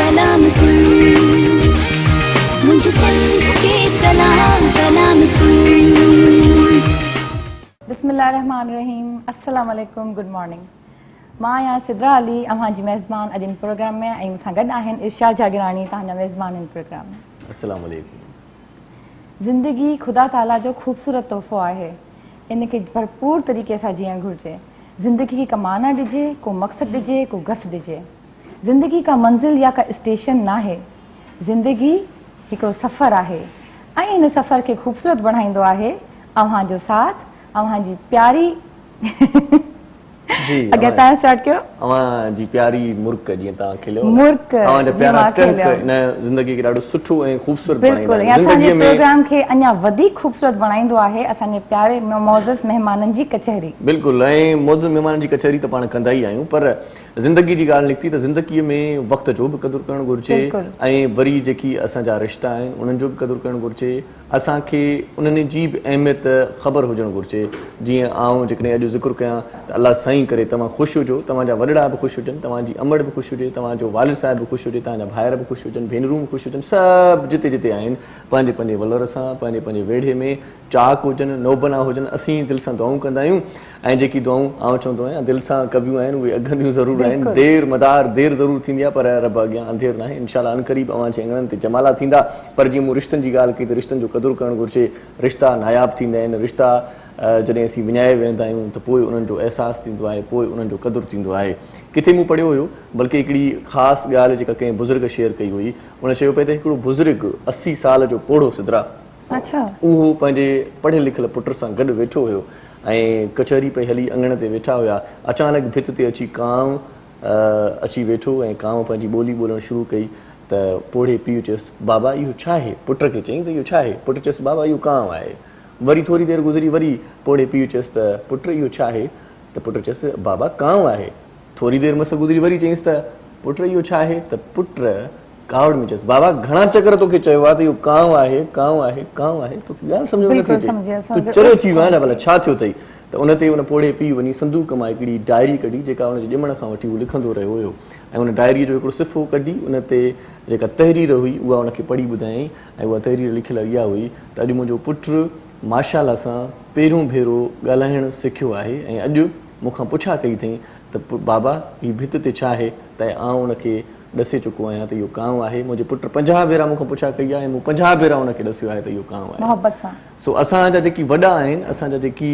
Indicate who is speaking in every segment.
Speaker 1: सलाम सुन, मुझे सिंध के सलाम सलाम सुन।
Speaker 2: बिस्मिल्लाहिर्रहमानिर्रहीम, अस्सलाम वालेकुम, गुड मॉर्निंग। मां आहियां सिद्रा अली, अव्हां जी मेज़बान अॼु इन प्रोग्राम में, ऐं मूंसां गॾु आहिनि इर्शाद जागरानी, तव्हांजा मेज़बान इन प्रोग्राम में।
Speaker 3: अस्सलाम वालेकुम।
Speaker 2: ज़िंदगी ख़ुदा ताला जो ख़ूबसूरत तोहफ़ो आहे, इनखे भरपूर तरीक़े सां जीअण घुरिजे। ज़िंदगी का माना ॾिजे, को मक़सदु ॾिजे, को गस ॾिजे। ज़िंदगी का मंज़िल या का स्टेशन नाहे, ज़िंदगी हिकिड़ो सफ़र आहे, ऐं हिन सफ़र खे ख़ूबसूरत बणाईंदो आहे अव्हांजो साथ, अव्हां जी प्यारी
Speaker 3: जी
Speaker 2: अॻियां तव्हां स्टार्ट कयो।
Speaker 3: अव्हां जी प्यारी मुर्क, जीअं तव्हां खिलियो
Speaker 2: मुर्क,
Speaker 3: अव्हां जा प्यारा
Speaker 2: मां
Speaker 3: टंक
Speaker 2: खिलियो।
Speaker 3: इन ज़िंदगी खे ॾाढो सुठो ऐं ख़ूबसूरत
Speaker 2: बिल्कुलु,
Speaker 3: बणाईंदा आहिनि।
Speaker 2: असांजे
Speaker 3: ज़िंदगीअ में
Speaker 2: प्रोग्राम खे अञा वधीक ख़ूबसूरत बणाईंदो आहे असांजे प्यारे मौज़ज़ महिमाननि जी कचहरी।
Speaker 3: बिल्कुलु, ऐं मौज़ महिमाननि जी कचहरी त पाण कंदा ई आहियूं, पर ज़िंदगी जी ॻाल्हि निकिती त ज़िंदगीअ में वक़्त जो बि क़दुरु करणु घुरिजे, ऐं वरी जेकी असांजा रिश्ता आहिनि उन्हनि जो बि क़दुरु करणु घुरिजे। असांखे उन्हनि जी बि अहमियत ख़बर हुजणु घुरिजे। जीअं आउं जेकॾहिं अॼु ज़िक्र कयां त अलाह साईं करे तव्हां ख़ुशि हुजो, तव्हांजा वॾड़ा बि ख़ुशि हुजनि, तव्हांजी अमड़ बि ख़ुशि हुजे, तव्हांजो वालिद साहिब बि ख़ुशि हुजे, तव्हांजा भाइर बि ख़ुशि हुजनि, भेनरूं बि ख़ुशि हुजनि, सभु जिते जिते आहिनि पंहिंजे पंहिंजे वलर सां, पंहिंजे पंहिंजे वेढ़े में चाक हुजनि, नोबना हुजनि, असीं दिलि सां दुआऊं कंदा आहियूं। ऐं जेकी दुआऊं आउं चवंदो आहियां दिलि सां कबियूं आहिनि उहे अघंदियूं ज़रूरु आहिनि। देर मदार देर ज़रूरु थींदी आहे, पर रब अॻियां अंधेर न आहे। इनशाला अनक़रीब अव्हांजे अङणनि ते जमाला थींदा। पर जीअं मूं रिश्तनि जी ॻाल्हि कई त रिश्तनि जो क़दुरु करणु घुरिजे। रिश्ता नायाब थींदा आहिनि, रिश्ता जॾहिं असीं विञाए वेंदा आहियूं त पोइ उन्हनि जो अहसासु थींदो आहे, पोइ उन्हनि जो क़दुरु थींदो आहे। किथे मूं पढ़ियो हुयो, बल्कि हिकिड़ी ख़ासि ॻाल्हि जेका कंहिं बुज़ुर्ग शेयर कई हुई, उन चयो पिए त हिकिड़ो बुज़ुर्ग 80 साल जो पोड़ो सिदरा,
Speaker 2: अच्छा,
Speaker 3: उहो पंहिंजे पढ़ियल लिखियल पुट सां गॾु वेठो हुयो ऐं कचहरी पई हली, अङण ते वेठा हुया। अचानक भित ते अची कांव अची वेठो ऐं कांव पंहिंजी ॿोली ॿोलणु शुरू कई त पोड़े पीउ चयसि, बाबा इहो छा आहे? पुट खे चयईं त इहो छा आहे? पुटु चयसि, बाबा इहो कांव आहे। वरी थोरी देरि गुज़री, वरी पोड़े पीउ चयसि त पुटु इहो छा आहे? त पुटु चयसि, बाबा कांव आहे। थोरी देरि मस गुज़री, वरी चयईंसि त पुटु इहो छा आहे? त पुटु कावड़ में चयसि, बाबा घणा चकर तोखे चयो आहे त इहो कांव आहे, कांव आहे, कांव आहे, तोखे ॻाल्हि सम्झ में नथी अचे, तूं चरियो थी वियो भला छा थियो अथई? त उन ते उन पोड़े पीउ वञी संदूक मां हिकिड़ी डायरी कढी, जेका हुनजे ॼमण खां वठी उहो लिखंदो रहियो हुयो, ऐं उन डायरीअ जो हिकिड़ो सिफ़ो कढी, उन ते जेका तहरीर हुई उहा उनखे पढ़ी ॿुधायईं, ऐं उहा तहरीर लिखियलु इहा हुई त अॼु मुंहिंजो पुटु माशाअल्लाह सां पहिरियों भेरो ॻाल्हाइणु सिखियो आहे, ऐं अॼु मूंखां पुछा कई अथई त बाबा हीअ भित ते छा आहे? त आउं उनखे ॾसे चुको आहियां त इहो कांव आहे। मुंहिंजे पुटु 50 भेरा मूंखां पुछा कई आहे, ऐं मूं 50 भेरा उनखे ॾसियो आहे त इहो कांव आहे।
Speaker 2: मोहब्बत सां। सो
Speaker 3: असांजा जेकी वॾा आहिनि, असांजा जेकी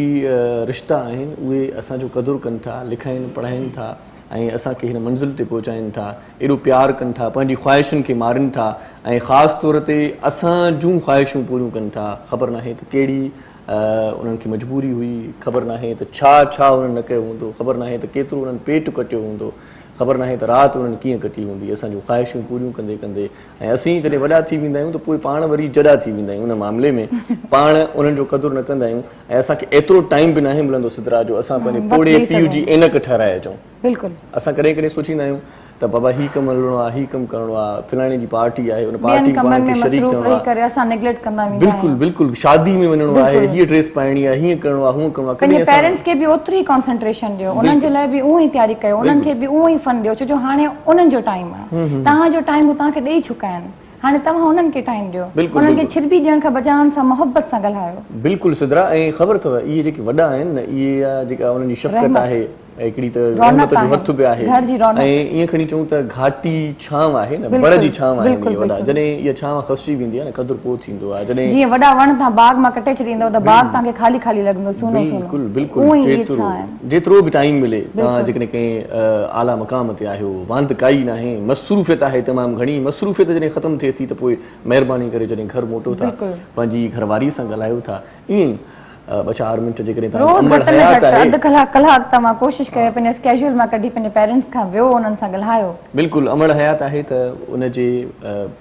Speaker 3: रिश्ता आहिनि, उहे असांजो क़दुरु कनि था, लिखाइनि पढ़ाइनि था, ऐं असांखे हिन मंज़िल ते पहुचाइनि था, एॾो प्यारु कनि था, पंहिंजी ख़्वाहिशुनि खे मारनि था, ऐं ख़ासि तौर ते असां जूं ख़्वाहिशूं पूरियूं कनि था। ख़बर नाहे त कहिड़ी उन्हनि खे मजबूरी हुई, ख़बर नाहे त छा छा उन्हनि न कयो हूंदो, ख़बर नाहे त केतिरो उन्हनि पेट कटियो हूंदो, ख़बर नाहे त राति उन्हनि कीअं कटी हूंदी असांजूं ख़्वाहिशूं पूरियूं कंदे कंदे। ऐं असीं जॾहिं वॾा थी वेंदा आहियूं त पोइ पाण वरी जॾा थी वेंदा आहियूं उन मामले में, पाण उन्हनि जो क़दुरु न कंदा आहियूं, ऐं असांखे एतिरो टाइम बि नाहे मिलंदो सिदरा जो असां पंहिंजे पोड़े पीउ जी ऐनक ठाराए अचूं। बिल्कुलु, असां कॾहिं कॾहिं सोचींदा आहियूं त बाबा ही कमु हलिणो आहे, ही कमु करिणो आहे, फलाणे जी पार्टी आहे, उन पार्टी में पाण खे शरीक थियणो आहे, बिल्कुलु बिल्कुलु, शादी में वञणो आहे, हीअ ड्रेस पाइणी आहे, हीअं करिणो आहे, हूअं करिणो आहे।
Speaker 2: पंहिंजे पेरेंट्स खे बि ओतिरी कॉन्सेंट्रेशन ॾियो, उन्हनि जे लाइ बि उहो ई तयारी कयो, उन्हनि खे बि उहो ई फन ॾियो, छो जो हाणे उन्हनि जो टाइम आहे, तव्हांजो टाइम हू तव्हांखे ॾेई चुका आहिनि, हाणे तव्हां उन्हनि खे टाइम ॾियो, उन्हनि खे छिरबी ॾियण खां बजाय उन्हनि सां मोहब्बत सां ॻाल्हायो। बिल्कुलु
Speaker 3: सिदरा, ऐं ख़बर अथव इहे जेके वॾा आहिनि न, इहे जेका उन्हनि जी शफ़क़त आहे, हिकिड़ी त रहमत जो हथ बि आहे, ऐं ईअं खणी चऊं त घाटी छांव आहे न, बड़ जी छांव आहे इहे वॾा। जॾहिं इहा छांव खसी वेंदी आहे न, क़दुरु पोइ थींदो आहे। जॾहिं जीअं वॾा वण तव्हां बाग मां कटे छॾींदव त बाग तव्हांखे ख़ाली ख़ाली लॻंदो, सुनो सुनो। बिल्कुलु बिल्कुलु, जेतिरो बि टाइम मिले, तव्हां जेकॾहिं कंहिं आला मक़ाम ते आहियो, वांद काई न आहे, मसरूफ़ियत आहे तमामु घणी, मसरूफ़ियत जॾहिं ख़तमु थिए थी त पोइ महिरबानी करे जॾहिं घर मोटो था, पंहिंजी घरवारी सां ॻाल्हायो था, ईअं 2-4 मिंट जेकॾहिं
Speaker 2: अधु कलाक तव्हां कोशिशि कयो पंहिंजे स्केड्यूल मां कढी पंहिंजे पेरेंट्स खां वियो, उन्हनि सां ॻाल्हायो। बिल्कुलु, अमड़ हयात आहे त उनजे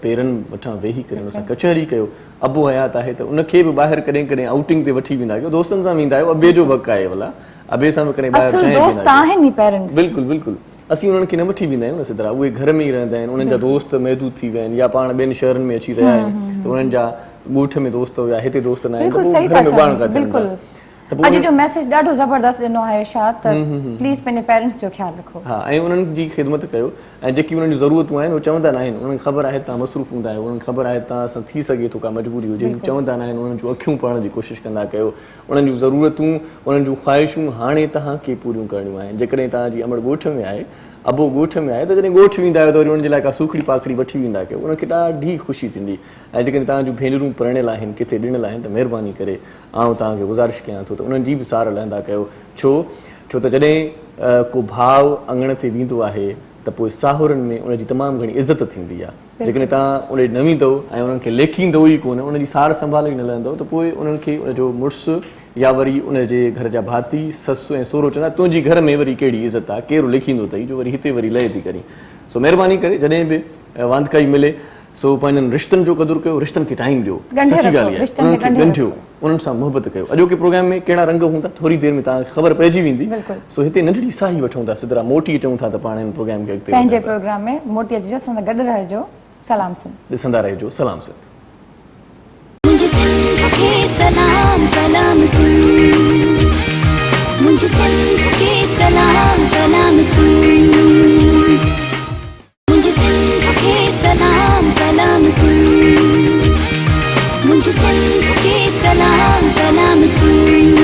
Speaker 2: पेरनि वठां वेही करे उन सां कचहरी कयो। अबो हयात आहे त उनखे बि ॿाहिरि कॾहिं कॾहिं आउटिंग ते वठी वेंदा आहियो, दोस्तनि सां वेंदा आहियो, अबे जो वक़्तु आहे भला, अबे सां बि कॾहिं ॿाहिरि। बिल्कुलु बिल्कुलु, असीं उन्हनि खे न वठी वेंदा आहियूं न सिदरा, उहे घर में ई रहंदा आहिनि, उन्हनि जा दोस्त महदूद थी विया आहिनि, या पाण ॿियनि शहरनि में अची रहिया आहिनि, त उन्हनि जा ॻोठ में दोस्त हुया, हिते दोस्त न आहिनि, घर में ॿाण का थियनि। अॼु जो मैसेज ॾाढो ज़बरदस्त ॾिनो आहे इरशाद त प्लीज़ पंहिंजे पेरेंट्स जो ख़्यालु रखो।
Speaker 3: हाँ, ऐं उन्हनि जी ख़िदमत कयो ऐं जेकी उन्हनि जूं ज़रूरतूं आहिनि उहे चवंदा न आहिनि। उन्हनि खे ख़बर आहे तव्हां मसरूफ़ हूंदा आहियो, उन्हनि खे ख़बर आहे तव्हां सां थी सघे थो का मजबूरी हुजे, चवंदा न आहिनि। उन्हनि जूं अखियूं पढ़ण जी कोशिशि कंदा कयो। उन्हनि जूं ज़रूरतूं, उन्हनि जूं ख़्वाहिशूं हाणे तव्हांखे पूरियूं करणियूं आहिनि। जेकॾहिं तव्हांजी अमड़ ॻोठ में आहे, अबो ॻोठ में आहे, त जॾहिं ॻोठ वेंदा आहियो त वरी उन्हनि जे लाइ का सूखड़ी पाखड़ी वठी वेंदा कयो, उनखे ॾाढी ख़ुशी थींदी। ऐं जेकॾहिं तव्हांजूं भेनरूं परणियल आहिनि, किथे ॾिनल आहिनि, त महिरबानी करे आउं तव्हांखे गुज़ारिश कयां थो त उन्हनि जी बि सार लहंदा कयो। छो त जॾहिं को भाउ अङण ते वेंदो आहे त पोइ साहुरनि में उनजी तमामु घणी इज़त थींदी आहे। जेकॾहिं तव्हां उन न वेंदव ऐं उन्हनि खे लेखींदव ई कोन, उनजी सार संभाल ई न लहंदव, त पोइ उन्हनि खे उनजो मुड़ुसु या वरी उनजे घर जा भाती ससु ऐं सहुरो चवंदा तुंहिंजी घर में वरी कहिड़ी इज़त आहे, केरु लिखींदो अथई जो वरी हिते वरी लहे थी करी। सो महिरबानी करे जॾहिं बि वांदकाई मिले सो पंहिंजनि रिश्तनि जो क़दुरु कयो, रिश्तनि खे टाइम ॾियो। सची ॻाल्हि आहे, उन्हनि खे ॻंढियो, उन्हनि सां मुहबत कयो। अॼोके प्रोग्राम में कहिड़ा रंग हूंदा थोरी देरि में तव्हांखे ख़बर पइजी वेंदी। सो हिते नंढड़ी साही वठूं था, सिधरा मोटी अचूं था त पाण हिन प्रोग्राम खे अॻिते
Speaker 2: पंहिंजे प्रोग्राम में मोटी अचिजो, असां सां गॾु रहिजो। सलाम सिंध
Speaker 3: ॾिसंदा रहिजो। सलाम सिंध।
Speaker 1: मुझे सिंध के सलाम सलाम सिंध, मुझे सिंध के सलाम सलाम सिंध, मुझे सिंध के सलाम सलाम सिंध, मुझे सिंध के सलाम सलाम सिंध।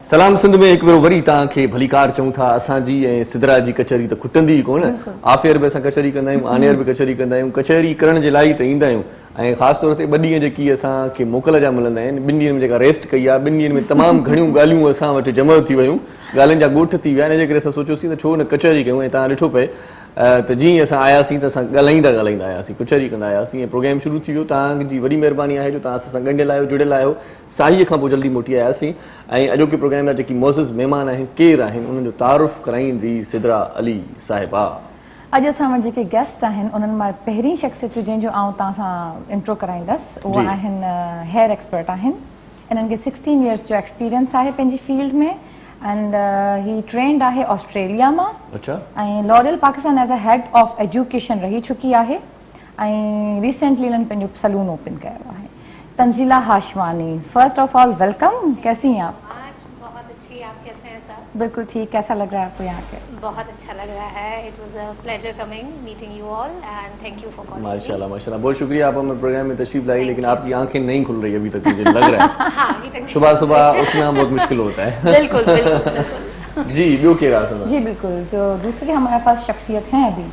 Speaker 3: सलाम सिंध में हिकु भेरो वरी तव्हांखे भलीकार चऊं था। असांजी ऐं सिदरा जी कचहरी त खुटंदी ई कोन। आफियर बि असां कचहरी कंदा आहियूं, आनियर बि कचहरी कंदा आहियूं। कचहरी करण जे लाइ त ईंदा आहियूं ऐं ख़ासि तौर ते 2 ॾींहं जेकी असांखे मोकल जा मिलंदा आहिनि, 2 ॾींहंनि में जेका रेस्ट कई आहे, 2 ॾींहंनि में तमामु घणियूं ॻाल्हियूं असां वटि जमा थी वियूं, ॻाल्हियुनि जा ॻोठ थी विया। इन जे करे असां सोचियोसीं त छो न कचहरी कयूं। ऐं तव्हां ॾिठो पए त जीअं असां आयासीं त असां ॻाल्हाईंदा आयासीं, कचहरी कंदा आयासीं ऐं प्रोग्राम शुरू थी वियो। तव्हांजी वॾी महिरबानी आहे जो तव्हां असां सां ॻंढियल आहियो, जुड़ियल आहियो। साईअ खां पोइ जल्दी मोटी आयासीं ऐं अॼोके प्रोग्राम जा जेकी मोज़िज़ महिमान आहिनि केरु आहिनि उन्हनि जो तारुफ़ कराईंदी सिदरा अली साहिबा।
Speaker 2: अॼु असां वटि जेके गेस्ट आहिनि उन्हनि मां पहिरीं शख़्सियत जंहिंजो आउं तव्हां सां इंट्रो कराईंदसि, उहे आहिनि हेयर एक्सपर्ट आहिनि। इन्हनि खे 16 इयर्स जो एक्सपीरियंस आहे पंहिंजी फील्ड में एंड ही ट्रेंड आहे ऑस्ट्रेलिया मां।
Speaker 3: अच्छा।
Speaker 2: ऐं L'Oréal Pakistan as a head of education रही चुकी आहे ऐं रिसेंटली इन्हनि पंहिंजो सलून ओपन कयो आहे। Tanzila Hashwani, first of all welcome, कैसी हैं आप?
Speaker 4: बहुत अच्छी, आप कैसे हैं सर?
Speaker 2: बिल्कुल ठीक। कैसा लग रहा है आपको यहाँ के?
Speaker 4: बहुत अच्छा लग रहा है। It was a pleasure coming meeting you all and thank you for calling.
Speaker 3: माशाल्लाह माशाल्लाह, बहुत शुक्रिया आप हमारे प्रोग्राम में तशरीफ लाई, लेकिन आपकी आंखें नहीं खुल रही अभी तक, मुझे लग रहा है।
Speaker 4: हाँ, अभी तक
Speaker 3: सुबह सुबह उठना बहुत मुश्किल होता है।
Speaker 4: बिल्कुल बिल्कुल।
Speaker 3: जी ॿियो केरु आहे असां?
Speaker 2: जी बिल्कुल, जो दूसरी हमारे पास शख्सियत हैं अभी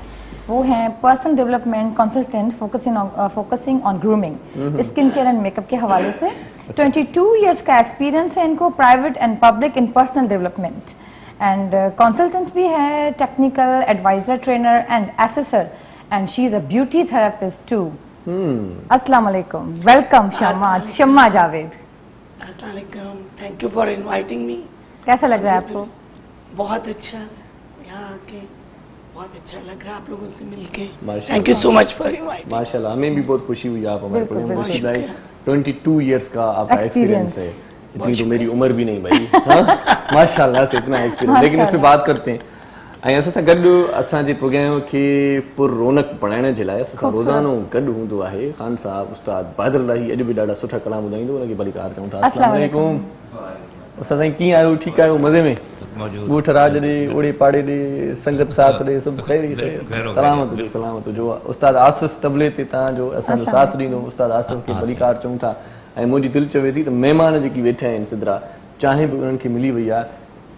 Speaker 2: वो हैं personal development consultant focusing on grooming, skin care and makeup के हवाले से। 22 इयर्स का एक्सपीरियंस है इनको private and public in personal development and consultant भी है, technical advisor, trainer and assessor and she is a beauty therapist too. अस्सलाम वालेकुम, वेलकम शम्मा जावेद।
Speaker 5: अस्सलाम वालेकुम, thank you for inviting me.
Speaker 2: कैसा लग रहा है आपको?
Speaker 5: बहुत अच्छा, यहाँ आके बहुत अच्छा लग रहा है आप लोगों से मिलके।
Speaker 3: माशाल्लाह।
Speaker 5: Thank you so much for inviting.
Speaker 3: माशाल्लाह, हमें भी बहुत खुशी हुई आप हमारे
Speaker 2: बिल्कुल,
Speaker 3: प्रोग्राम में
Speaker 2: बिल्कुल।
Speaker 3: तशरीफ लाई। 22 इयर्स का आपका एक्सपीरियंस है। इतनी तो मेरी उम्र भी नहीं भाई। हाँ? माशाल्लाह से इतना एक्सपीरियंस। लेकिन इस पे बात करते हैं। ऐं असां सां गॾु असांजे प्रोग्राम खे पुर रौनक बणाइण जे लाइ असां सां रोज़ानो गॾु हूंदो आहे ख़ान साहब उस्ताद बहादुर लाही। अॼु बि ॾाढा सुठा कलाम ॿुधाईंदो, उनखे भलीकार चऊं था। अस्सलाम वालेकुम उस्ताद साईं, कीअं आहियो? ठीकु आहियो? मज़े में? ॻोठ राज ॾे, ओड़े पाड़े ॾे, संगत साथ ॾे, सभु ख़ैर ई ख़ैर। सलामत हुजो, सलामत हुजो। उस्ताद आसिफ़ तबले ते तव्हांजो असांजो साथ ॾींदो। उस्ताद आसिफ़ खे भलीकार चऊं था। ऐं मुंहिंजी दिलि चवे थी त महिमान जेकी वेठा आहिनि सिदरा, चाहे भी उन्हनि खे मिली वई आहे,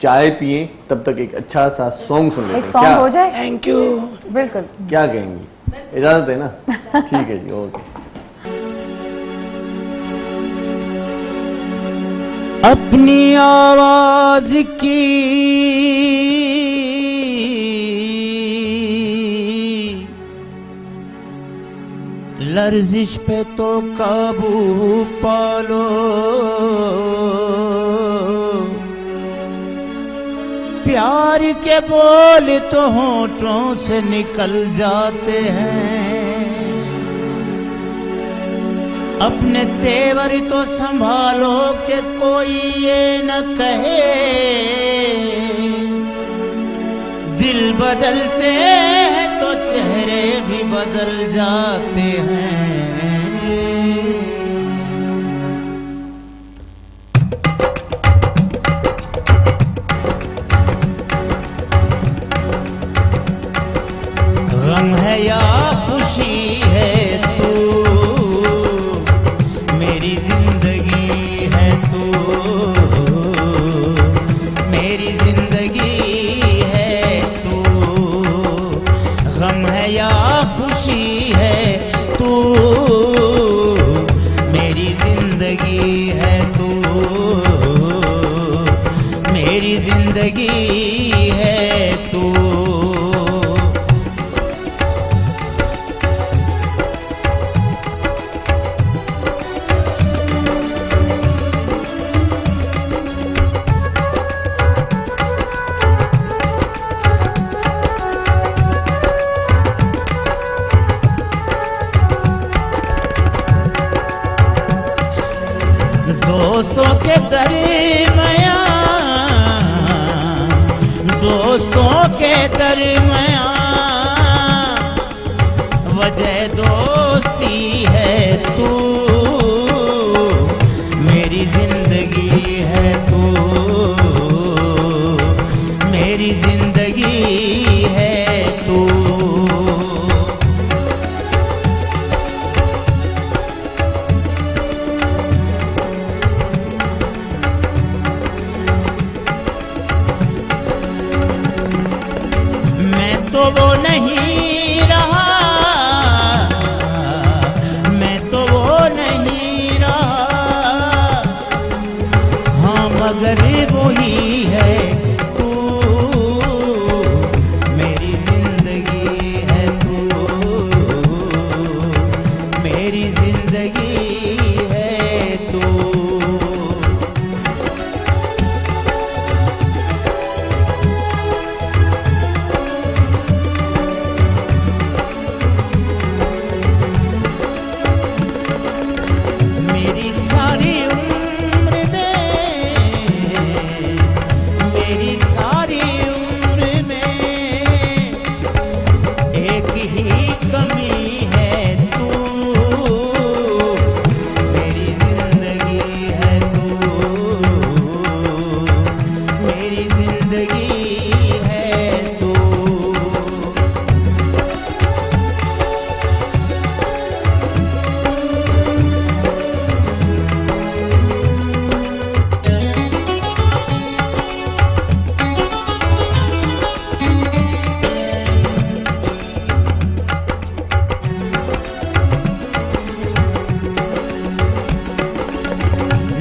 Speaker 3: चाय पिए तब तक एक अच्छा सा सॉन्ग सुन लेते हैं।
Speaker 2: सॉन्ग हो जाए?
Speaker 5: Thank you.
Speaker 2: बिल्कुल।
Speaker 3: क्या कहेंगी? इजाजत है ना? ठीक है जी, ओके।
Speaker 6: अपनी आवाज की लर्जिश पे तो काबू पालो, प्यार के बोल तो होठों से निकल जाते हैं, अपने तेवर तो संभालो कि कोई ये न कहे, दिल बदलते हैं तो चेहरे भी बदल जाते हैं। गम है या खुशी है तू, मेरी जिंदगी है तू, मेरी जिंदगी है तू। गम है या खुशी है तू, मेरी जिंदगी है तू, मेरी जिंदगी है तू। दोस्तों के दरमियाँ, दोस्तों के दरमियाँ वजह दोस्ती है तू, मेरी जिंदगी है तू, मेरी जिंदगी है तू। तो वो नहीं रहा, मैं तो वो नहीं रहा, हाँ मगर वो ही है तू, मेरी जिंदगी है तू, मेरी जिंदगी है तू।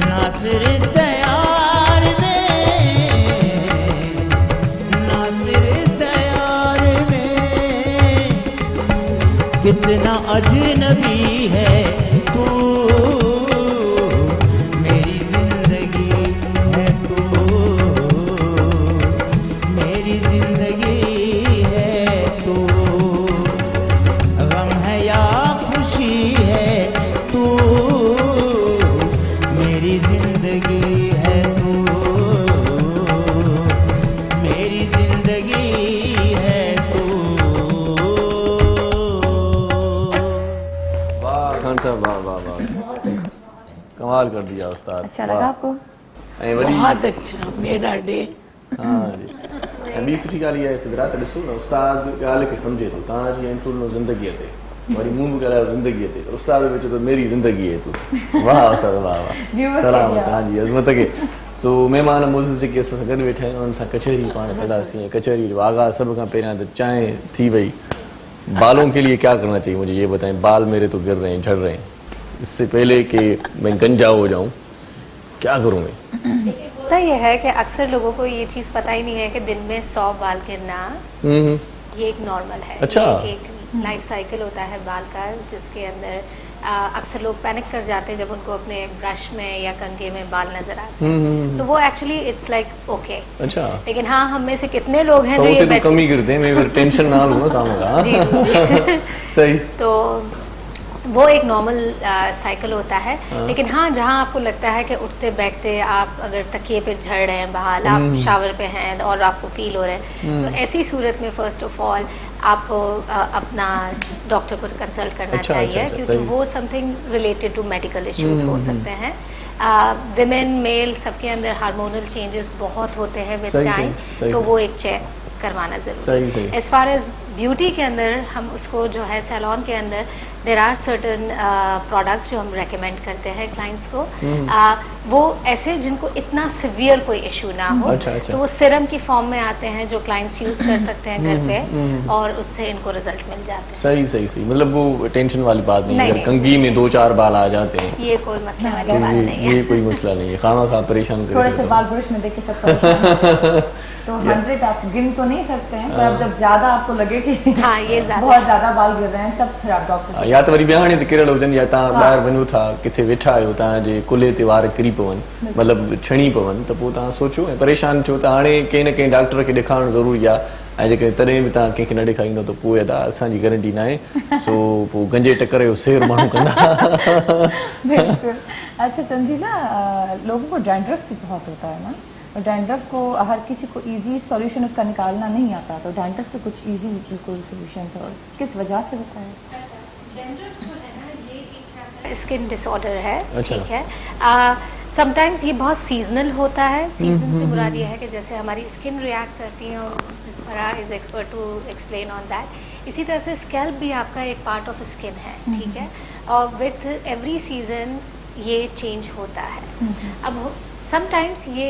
Speaker 6: नासिर इस दयार में, नासिर इस दयार में कितना अजनबी है तू, मेरी जिंदगी है तू, मेरी जिंदगी है तू। गम है या खुशी है तू, मेरी जिंदगी है तू, मेरी जिंदगी है तू।
Speaker 3: वाह खान साहब, वाह वाह वाह, कमाल कर दिया उस्ताद।
Speaker 2: अच्छा लगा आपको?
Speaker 3: ऐं वरी
Speaker 5: बहुत अच्छा मेरा डे।
Speaker 3: हाँ जी, ऐं ॿी सुठी ॻाल्हि इहा आहे सिदरात, ॾिसो न उस्ताद ॻाल्हि खे सम्झे थो। तव्हांजी इंट्रो ॾिनो ज़िंदगीअ ते, वरी मूं बि ॻाल्हायो ज़िंदगीअ ते, उस्ताद बि चयो त मेरी ज़िंदगी है तू। वाह उस्ताद वाह वाह, सलाम तव्हांजी अज़मत खे। सो महिमान मोज़िज़ जेके असां सां गॾु वेठा आहिनि उन्हनि सां कचहरी पाण कंदासीं। कचहरी जो आगाज़ सभ खां पहिरियां त चांहि थी वई। बालों के लिए क्या करना चाहिए मुझे ये बताएं, बाल मेरे तो गिर रहे हैं, झड़ रहे हैं, इससे पहले कि मैं गंजा हो जाऊं क्या करूं मैं?
Speaker 4: होता ये है कि अक्सर लोगों को ये चीज़ पता ही नहीं है कि दिन में 100 बाल गिरना ये एक नॉर्मल है।
Speaker 3: अच्छा।
Speaker 4: ये एक लाइफ साइकिल होता है बाल का, जिसके अंदर अक्सर लोग पैनिक कर जाते हैं जब उनको अपने ब्रश में या कंघे में बाल नजर आते हैं। तो वो एक्चुअली इट्स लाइक ओके।
Speaker 3: अच्छा।
Speaker 4: लेकिन हाँ, हम में से कितने लोग हैं जो
Speaker 3: 100
Speaker 4: ये
Speaker 3: से तो कम ही गिरते हैं, मैं फिर टेंशन ना लूँ काम का।
Speaker 4: जी, जी।
Speaker 3: सही।
Speaker 4: तो वो एक नॉर्मल साइकिल होता है। लेकिन हाँ, जहाँ आपको लगता है कि उठते बैठते आप अगर तकिए पे झड़ रहे हैं बाल, आप शावर पे हैं और आपको फील हो रहा है, तो ऐसी सूरत में फर्स्ट ऑफ ऑल आपको अपना डॉक्टर को कंसल्ट करना चाहिए। क्योंकि वो something related to medical issues हो सकते हैं। विमेन मेल सबके अंदर हार्मोनल चेंजेस बहुत होते हैं विद टाइम, तो वो एक चेक करवाना जरूरी है। एज फार एज ब्यूटी के अंदर हम उसको जो है सैलून के अंदर देर आर सर्टन प्रोडक्ट्स जो हम रेकमेंड करते हैं क्लाइंट्स को, वो ऐसे जिनको इतना सिवियर कोई इशू ना हो।
Speaker 3: अच्छा, अच्छा।
Speaker 4: तो वो सिरम की फॉर्म में आते हैं जो क्लाइंट्स यूज कर सकते हैं घर पे, और उससे इनको रिजल्ट मिल जाते हैं।
Speaker 3: सही सही सही, मतलब वो टेंशन वाली बात नहीं है।
Speaker 4: नहीं,
Speaker 3: अगर
Speaker 4: नहीं।
Speaker 3: कंघी में 2-4 बाल आ जाते हैं
Speaker 4: ये कोई मसला वाली
Speaker 3: तो
Speaker 4: बात नहीं है।
Speaker 3: ये कोई मसला नहीं है, खामा खा परेशान
Speaker 2: थोड़े से
Speaker 3: कर
Speaker 2: बाल ब्रश में देख के सब परेशान हैं। तो 100 आप गिन तो नहीं सकते हैं, पर अब जब ज्यादा आपको लगे कि
Speaker 4: हाँ, ये ज्यादा
Speaker 2: बहुत ज्यादा बाल गिर रहे हैं, तब फिर आप डॉक्टर
Speaker 3: या तो वरी विहाणे ते किरल हुजनि, या तव्हां ॿाहिरि वञो था किथे वेठा आहियो, तव्हांजे कुल्हे ते वार किरी पवनि, मतिलबु छणी पवनि, त पोइ तव्हां सोचो ऐं परेशान थियो। त हाणे कंहिं न कंहिं डॉक्टर खे ॾेखारणु ज़रूरी आहे, ऐं जेकॾहिं तॾहिं बि तव्हां कंहिंखे न ॾेखारींदव त पोइ अदा असांजी गारंटी न आहे। सो पोइ गंजे टकर जो सेर माण्हू कंदा।
Speaker 2: बिल्कुल। अच्छा तंजीला, लोगों को डैंड्रफ भी बहुत होता है ना, और डैंड्रफ को हर किसी को इजी सॉल्यूशन उसका निकालना नहीं आता, तो डैंड्रफ के कुछ इजी बिल्कुल सॉल्यूशंस और किस वजह से होता है?
Speaker 4: स्किन डिसऑर्डर है,
Speaker 3: अच्छा।
Speaker 4: ठीक है। समटाइम्स ये बहुत सीजनल होता है। सीजन से मुराद ये है कि जैसे हमारी स्किन रिएक्ट करती है, और miss Farah is expert to explain on that. इसी तरह से स्कैल्प भी आपका एक पार्ट ऑफ स्किन है, ठीक है, और विथ एवरी सीजन ये चेंज होता है। अब समटाइम्स ये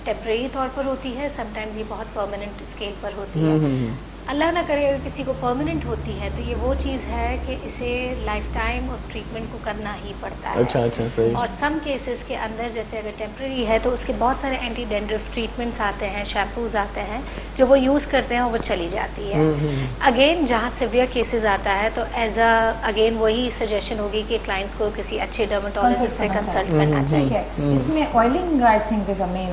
Speaker 4: टेम्परेरी तौर पर होती है, समटाइम्स ये बहुत परमानेंट स्केल पर होती है। अल्लाह ना करे अगर किसी को परमानेंट होती है तो ये वो चीज़ है कि इसे लाइफ टाइम उस ट्रीटमेंट को करना ही पड़ता है।
Speaker 3: अच्छा अच्छा, सही।
Speaker 4: और सम केसेस के अंदर जैसे अगर टेम्परेरी है तो उसके बहुत सारे एंटी डेंड्रफ ट्रीटमेंट्स आते हैं, शैम्पूज आते हैं जो वो यूज़ करते हैं, वो चली जाती है। अगेन जहाँ सिवियर केसेस आता है तो एज अगेन वही सजेशन होगी कि क्लाइंट्स को किसी अच्छे डर्मेटोलॉजिस्ट से कंसल्ट करना चाहिए।
Speaker 2: ठीक है। इसमें oiling I think is a main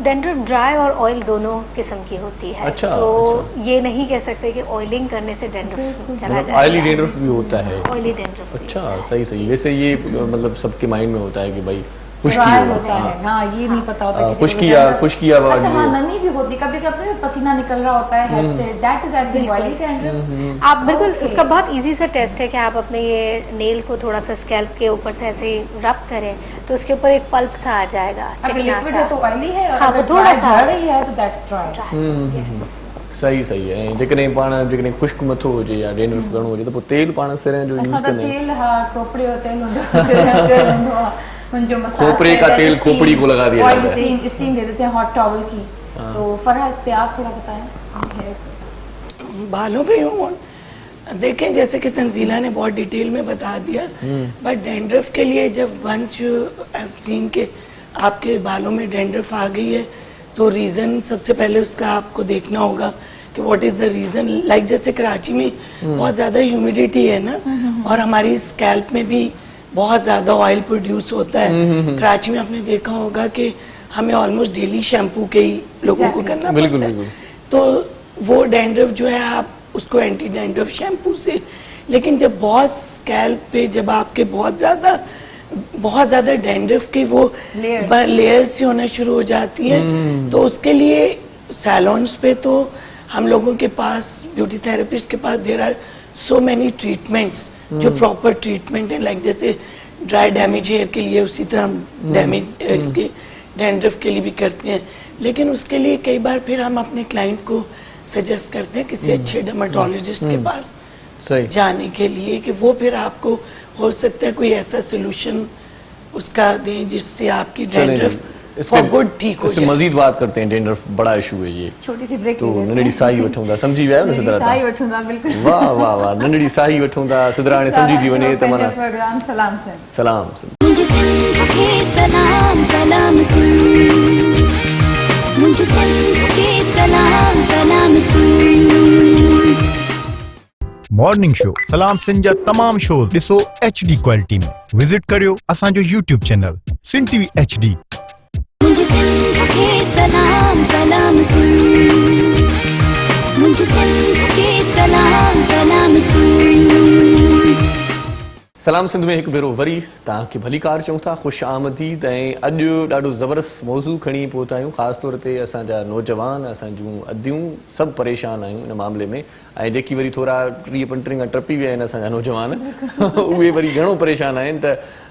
Speaker 4: dandruff dry और ऑयल दोनों किस्म की होती है।
Speaker 3: अच्छा,
Speaker 4: तो
Speaker 3: अच्छा।
Speaker 4: ये नहीं कह सकते कि ऑयलिंग करने से डेंड्रफ चला
Speaker 3: मतलब
Speaker 4: जाए।
Speaker 3: ऑयली डैंड्रफ भी होता है?
Speaker 4: Oily dandruff.
Speaker 3: अच्छा, सही सही। वैसे ये मतलब सबके माइंड में होता है कि भाई खुश्की
Speaker 2: होता है। हाँ, ये नहीं पता होता
Speaker 3: खुश्की खुश्की आवाज।
Speaker 2: अच्छा, हाँ, नमी भी होती, कभी कभी पसीना निकल रहा होता है हेड से, that is actually oily dandruff.
Speaker 4: आप बिल्कुल उसका बहुत इजी सा टेस्ट है कि आप अपने ये नेल को थोड़ा सा स्कैल्प के ऊपर से ऐसे रब करें तो उसके ऊपर एक पल्प सा आ जाएगा,
Speaker 2: अगर लिक्विड है तो ऑयली है, और
Speaker 4: हाँ,
Speaker 2: अगर
Speaker 4: वो थोड़ा सा
Speaker 2: झड़ रही है तो दैट्स ड्राई।
Speaker 3: सही सही है। जेकॾहिं पाण जेकॾहिं खुश्क मथो हुजे या डेंड्रफ घणो हुजे त पोइ तेल पाण सिर जो यूज़
Speaker 2: असां त
Speaker 3: कंदा आहियूं।
Speaker 2: तेल, हाँ, खोपड़ी जो तेल हूंदो आहे, जो मसाज
Speaker 3: खोपड़े का तेल खोपड़ी को लगा दिया जाता है।
Speaker 2: स्टीम दे देते हैं हॉट टॉवल की। तो फरहा, इस पे आप थोड़ा बताएं।
Speaker 5: बालों पे यूं देखें, जैसे कि तंजीला ने बहुत डिटेल में बता दिया, बट डेंड्रफ के लिए जब वंस यू हैव सीन के आपके बालों में डेंड्रफ आ गई है तो रीज़न सबसे पहले उसका आपको देखना होगा कि what is the reason. Like जैसे कराची में बहुत ज़्यादा ह्यूमिडिटी है ना, और हमारी स्कैल्प में भी बहुत ज़्यादा ऑयल प्रोड्यूस होता है। कराची में आपने देखा होगा कि हमें ऑलमोस्ट डेली शैम्पू के ही लोगों को करना
Speaker 3: बिल्कुल
Speaker 5: पड़ता है।
Speaker 3: बिल्कुल।
Speaker 5: तो वो डेंड्रफ जो है आप उसको एंटी डेंड्रफ शैम्पू से, लेकिन जब बहुत स्कैल्प पे जब आपके बहुत ज़्यादा डेंड्रफ की वो लेयर्स से होना शुरू हो जाती है तो उसके लिए सैलून्स पे तो हम लोगों के पास, ब्यूटी थेरेपिस्ट के पास there are so many treatments जो प्रॉपर ट्रीटमेंट है। लाइक जैसे ड्राई डैमेज हेयर के लिए उसी तरह डैमेज इसके डेंड्रफ के लिए भी करते हैं, लेकिन उसके लिए कई बार फिर हम अपने क्लाइंट को सजेस्ट करते हैं किसी अच्छे डर्मेटोलॉजिस्ट के पास
Speaker 3: सही
Speaker 5: जाने के लिए कि वो फिर आपको हो सकता है कोई ऐसा सोल्यूशन उसका दें जिससे आपकी डेंड्रफ फॉर गुड ठीक हो
Speaker 3: जाए। मजीद बात करते हैं, डेंड्रफ बड़ा इशू है ये।
Speaker 2: छोटी सी ब्रेक
Speaker 3: तो नंढड़ी साई वठूं था, समझी विया न सिद्धरा?
Speaker 2: साई वठूं था, बिल्कुल।
Speaker 3: वाह वाह वाह, नंढड़ी साई वठूं था, सिद्धरा ने समझी थी वने त माना
Speaker 2: प्रोग्राम सलाम से
Speaker 3: सलाम।
Speaker 1: मुझे सिंध के सलाम सलाम सिंध, मुझे सिंध के सलाम सलाम सिंध।
Speaker 7: मॉर्निंग शो सलाम सिंध जा तमाम शोज ॾिसो HD क्वालिटी में। विजिट करियो असांजो YouTube channel Sindh TV HD।
Speaker 1: मुझे सिंध के सलाम सलाम सिंध, मुझे सिंध के सलाम सलाम सिंध।
Speaker 3: सलाम सिंध में एक भेरो वरी तव्हांखे भली कार चऊं था, ख़ुशि आमदीद। ऐं अॼु ॾाढो ज़बरदस्त मौज़ू खणी पहुता आहियूं। ख़ासि तौर ते असांजा नौजवान, असांजूं अदियूं सभु परेशान आहियूं इन मामले में। ऐं जेकी वरी थोरा 30-35 खां टपी विया आहिनि असांजा नौजवान उहे वरी घणो परेशान आहिनि। त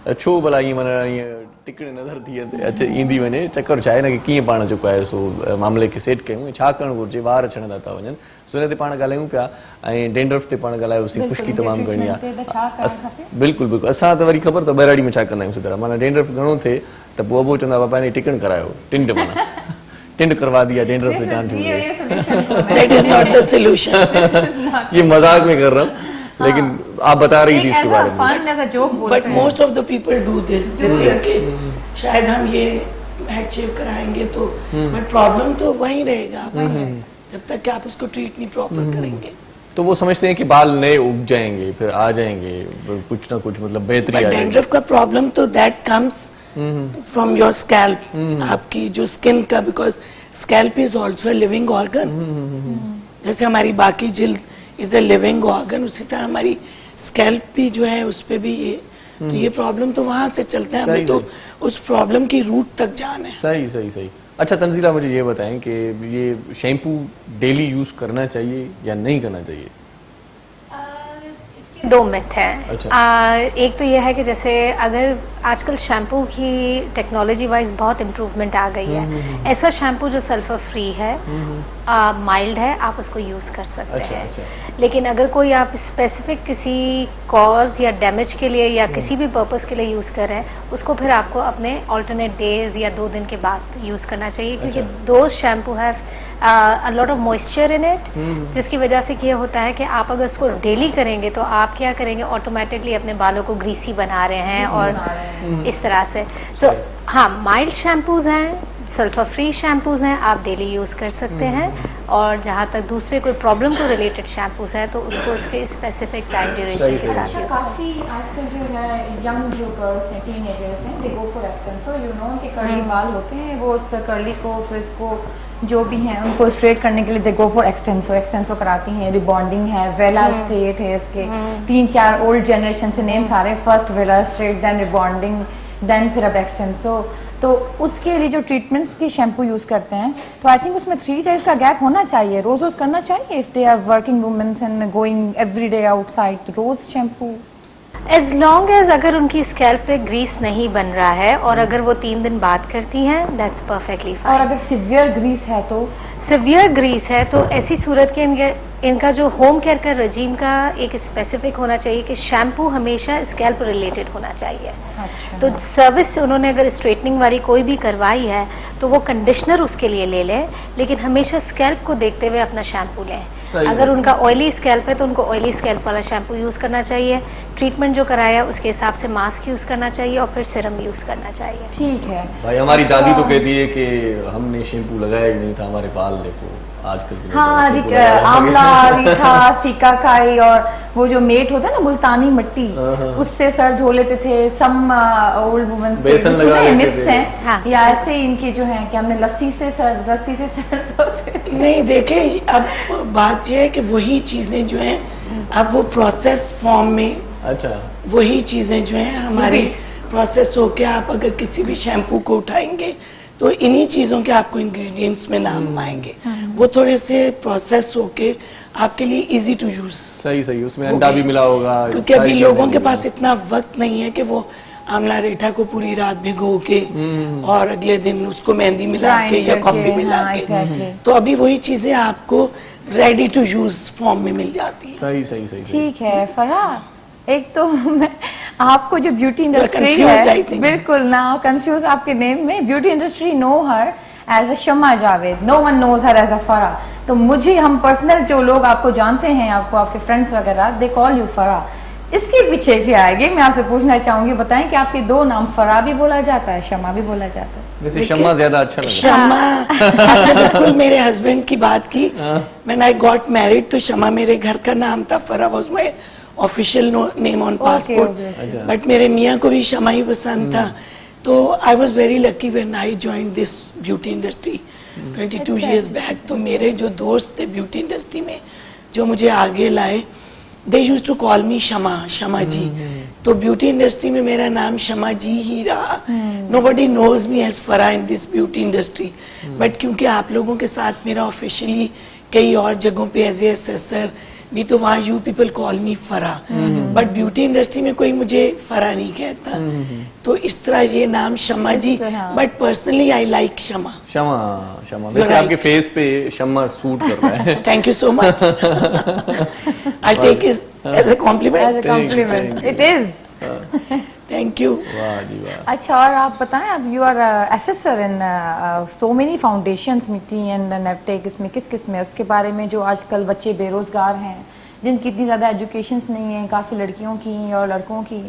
Speaker 3: छो भला ईअं माना ईअं टिकण नज़र थी अचे ईंदी वञे, चकर छा आहे न की कीअं पाण जेको आहे सो मामले खे सेट कयूं, छा करणु घुरिजे, वार छणंदा था वञनि, सो हिन ते पाण ॻाल्हायूं पिया ऐं डेंड्रफ ते पाण ॻाल्हायोसीं, ख़ुश्की तमामु घणी आहे। बिल्कुलु बिल्कुलु, असां त वरी ख़बर त बहिराड़ी में छा कंदा आहियूं सिधा, माना डेंड्रफ घणो थिए त पोइ अबो चवंदा पापा ने टिकण करायो, टिंड माना टिंड करवा दिया, डेंड्रफ से जान छूट गई।
Speaker 5: That is not the solution.
Speaker 3: ये मजाक में कर रहा हूँ, लेकिन आप बता रही थी इसके बारे में।
Speaker 5: But most of the people do this. They think कि शायद हम ये हेड शेव कराएंगे तो, but प्रॉब्लम तो वहीं रहेगा जब तक कि आप उसको ट्रीट नहीं प्रॉपर करेंगे।
Speaker 3: तो वो समझते हैं कि बाल नए उग जाएंगे, फिर आ जाएंगे, कुछ ना कुछ मतलब बेहतरी आएगी।
Speaker 5: डैंड्रफ का प्रॉब्लम तो that comes from your scalp, आपकी जो स्किन का, because scalp is also living organ. जैसे हमारी बाकी जिल्द इज ए लिविंग ऑर्गन, उसी तरह हमारी स्कैल्प भी जो है उस पे भी ये प्रॉब्लम तो वहां से चलता है, हमें तो उस प्रॉब्लम की रूट तक जाना है।
Speaker 3: सही सही सही। अच्छा तंजीला, मुझे ये बताएं कि ये शैम्पू डेली यूज करना चाहिए या नहीं करना चाहिए?
Speaker 4: दो मिथ हैं।
Speaker 3: अच्छा।
Speaker 4: एक तो यह है कि जैसे अगर आजकल शैम्पू की टेक्नोलॉजी वाइज बहुत इम्प्रूवमेंट आ गई है, ऐसा शैम्पू जो सल्फर फ्री है, माइल्ड है, आप उसको यूज़ कर सकते हैं।
Speaker 3: अच्छा।
Speaker 4: लेकिन अगर कोई आप स्पेसिफिक किसी कॉज या डैमेज के लिए या किसी भी पर्पस के लिए यूज़ कर रहे हैं, उसको फिर आपको अपने ऑल्टरनेट डेज या 2 दिन के बाद यूज़ करना चाहिए, क्योंकि दो shampoo have a lot of moisture in it, जिसकी वजह से क्या होता है कि आप अगर इसको डेली करेंगे तो आप क्या करेंगे, ऑटोमेटिकली अपने बालों को ग्रीसी बना रहे हैं और इस तरह से। सो हाँ, माइल्ड शैम्पूज हैं, सल्फर फ्री शैम्पूज हैं, आप डेली यूज़ कर सकते हैं। और जहाँ तक दूसरे कोई प्रॉब्लम को रिलेटेड शैम्पूज हैं तो उसको उसके स्पेसिफिक टाइम ड्यूरेशन के साथ यूज़।
Speaker 2: काफ़ी आजकल जो है यंग जो गर्ल्स हैं, टीनेजर्स हैं, they go for Extenso, you know, उनके कर्ली बाल होते हैं, वो उस कर्ली को फिर इसको जो भी हैं उनको स्ट्रेट करने के लिए दे गो फॉर एक्सटेंसो कराती हैं, रिबॉन्डिंग है, वेला स्ट्रेट है, इसके 3-4 ओल्ड जनरेशन से नेम्स आ रहे हैं, फर्स्ट वेला स्ट्रेट, देन रिबॉन्डिंग, देन फिर अब एक्सटेंसो। तो उसके लिए जो ट्रीटमेंट्स की शैम्पू यूज करते हैं, तो आई थिंक उसमें 3 days का गैप होना चाहिए, रोज करना चाहिए। If they are working womens and going every day outside, रोज शैम्पू
Speaker 4: एज लॉन्ग एज अगर उनकी स्कैल्प पे ग्रीस नहीं बन रहा है और अगर वो 3 दिन बाद करती हैं, दैट्स परफेक्टली फाइन।
Speaker 2: और अगर सिवियर ग्रीस है तो
Speaker 4: सिवियर ग्रीस है तो ऐसी सूरत के इनका जो होम केयर का रजीम का एक स्पेसिफिक होना चाहिए कि शैम्पू हमेशा स्कैल्प रिलेटेड होना चाहिए।
Speaker 2: अच्छा।
Speaker 4: तो सर्विस उन्होंने अगर स्ट्रेटनिंग वाली कोई भी करवाई है तो वो कंडीशनर उसके लिए ले लें, लेकिन हमेशा स्कैल्प को देखते हुए अपना शैम्पू लें। अगर उनका ऑयली स्कैल्प है तो उनको ऑयली स्कैल्प वाला शैम्पू यूज़ करना चाहिए, ट्रीटमेंट जो कराया उसके हिसाब से मास्क यूज़ करना चाहिए और फिर सीरम यूज़ करना चाहिए।
Speaker 2: ठीक है
Speaker 3: भाई, हमारी दादी तो कहती है कि हमने शैम्पू लगाया ही नहीं था, हमारे बाल देखो आजकल के।
Speaker 2: हाँ, आंवला, रीठा, सिकाकाई और वो जो मेट होता है ना, मुल्तानी मिट्टी, उससे सर धो लेते थे। सम ओल्ड वुमेन
Speaker 3: बेसन लगा लेते थे।
Speaker 2: हाँ। या ऐसे इनके जो है कि हमने लस्सी से सर धोते थे।
Speaker 5: नहीं, देखे अब बात यह है कि वही चीजें जो हैं अब वो प्रोसेस फॉर्म में, अच्छा, वही चीजें जो हैं हमारी प्रोसेस होके आप अगर किसी भी शैम्पू को उठाएंगे तो इन्हीं चीजों के आपको इंग्रेडिएंट्स में नाम आएंगे। वो थोड़े से प्रोसेस होके आपके लिए इजी टू यूज।
Speaker 3: सही सही, उसमें अंडा भी मिला होगा,
Speaker 5: क्योंकि अभी लोगों के पास इतना वक्त नहीं है कि वो आंवला रेठा को पूरी रात भिगो के और अगले दिन उसको मेहंदी मिला के या कॉफी मिला के, तो अभी वही चीजें आपको रेडी टू यूज फॉर्म में मिल जाती है।
Speaker 3: सही सही सही।
Speaker 2: ठीक है फराह, एक तो आपको जो ब्यूटी इंडस्ट्री है, बिल्कुल ना कंफ्यूज आपके नेम में, beauty industry know her as a Shama Javed, no one knows her as a Farah. तो मुझे, हम पर्सनल जो लोग आपको जानते हैं, आपको आपके फ्रेंड्स वगैरह, दे कॉल यू फराह। इसके पीछे क्या आएगी, मैं आपसे पूछना चाहूंगी, बताएं कि आपके 2 नाम फराह भी बोला जाता है, शमा भी बोला जाता है?
Speaker 3: वैसे शमा ज्यादा अच्छा लगा।
Speaker 5: शमा, आपने बिल्कुल मेरे हस्बैंड की बात की। व्हेन आई गॉट मैरिड तो शमा मेरे घर का नाम था, Farah was my official name on passport, but मेरे मियाँ को भी शमा ही पसंद था। तो I was very lucky when I joined this beauty industry 22 years back. तो मेरे जो दोस्त थे ब्यूटी इंडस्ट्री में जो मुझे आगे लाए, दे यूज टू कॉल मी शमा जी। तो ब्यूटी इंडस्ट्री में मेरा नाम शमा जी ही रहा। Nobody knows me as Farah in this beauty industry, but क्योंकि आप लोगों के साथ मेरा ऑफिशियली कई और जगहों पे एज ए असेसर, नहीं तो वहाँ यू पीपल कॉल मी फरा, बट ब्यूटी इंडस्ट्री में कोई मुझे फरा नहीं कहता। तो इस तरह ये नाम Shama ji, but personally I like Shama.
Speaker 3: Shama, Shama वैसे आपके फेस पे शमा सूट कर रहा है।
Speaker 5: Thank you so much. I take it as a compliment.
Speaker 2: It is.
Speaker 5: Thank you.
Speaker 3: वाह जी वाह।
Speaker 2: अच्छा, और आप बताएं, आप you are assessor in so many foundations, Mitti and Navtech, इसमें किस किस में, उसके बारे में जो आजकल बच्चे बेरोजगार हैं, जिनकी इतनी ज़्यादा एजुकेशंस नहीं है, काफ़ी लड़कियों की और लड़कों की,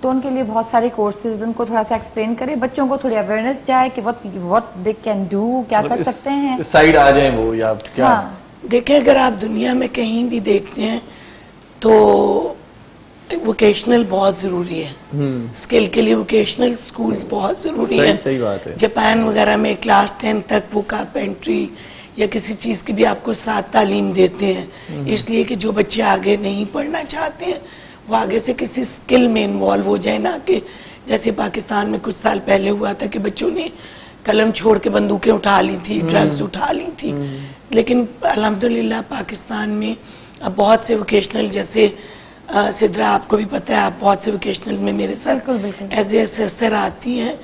Speaker 2: तो उनके लिए बहुत सारे कोर्सेज, उनको थोड़ा सा एक्सप्लेन करें, बच्चों को थोड़ी अवेयरनेस जाए कि व्हाट दे कैन डू, क्या कर सकते हैं,
Speaker 3: इस साइड आ जाए वो या क्या?
Speaker 2: हाँ।
Speaker 5: देखिए, अगर आप दुनिया में कहीं भी देखते हैं तो वोकेशनल बहुत जरूरी है। स्किल के लिए वोकेशनल स्कूल्स बहुत जरूरी है।
Speaker 3: सही बात है।
Speaker 5: जापान वगैरह में क्लास 10 तक वो कारपेंट्री या किसी चीज की भी आपको साथ तालीम देते हैं, इसलिए कि जो बच्चे आगे नहीं पढ़ना चाहते हैं वो आगे से किसी स्किल में इन्वॉल्व हो जाए, ना कि जैसे पाकिस्तान में कुछ साल पहले हुआ था कि बच्चों ने कलम छोड़ के बंदूकें उठा ली थी, ड्रग्स उठा ली थी। लेकिन अल्हम्दुलिल्लाह पाकिस्तान में अब बहुत से वोकेशनल, जैसे सिद्रा आपको भी पता है, आप बहुत से वोकेशनल में मेरे साथ एज ए असेसर आती हैं।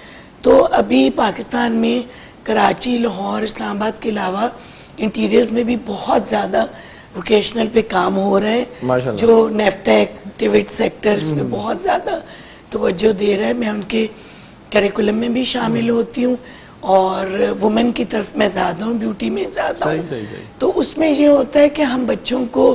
Speaker 5: तो अभी पाकिस्तान में कराची, लाहौर, इस्लामाबाद के अलावा इंटीरियर्स में भी बहुत ज़्यादा वोकेशनल पे काम हो रहे हैं, जो नेफ्टेक, टिविट सेक्टर्स में बहुत ज़्यादा तवज्जो दे रहे हैं। मैं उनके करिकुलम में भी शामिल होती हूँ और वुमेन की तरफ मैं ज़्यादा हूँ, ब्यूटी में ज़्यादा हूँ। तो उसमें ये होता है कि हम बच्चों को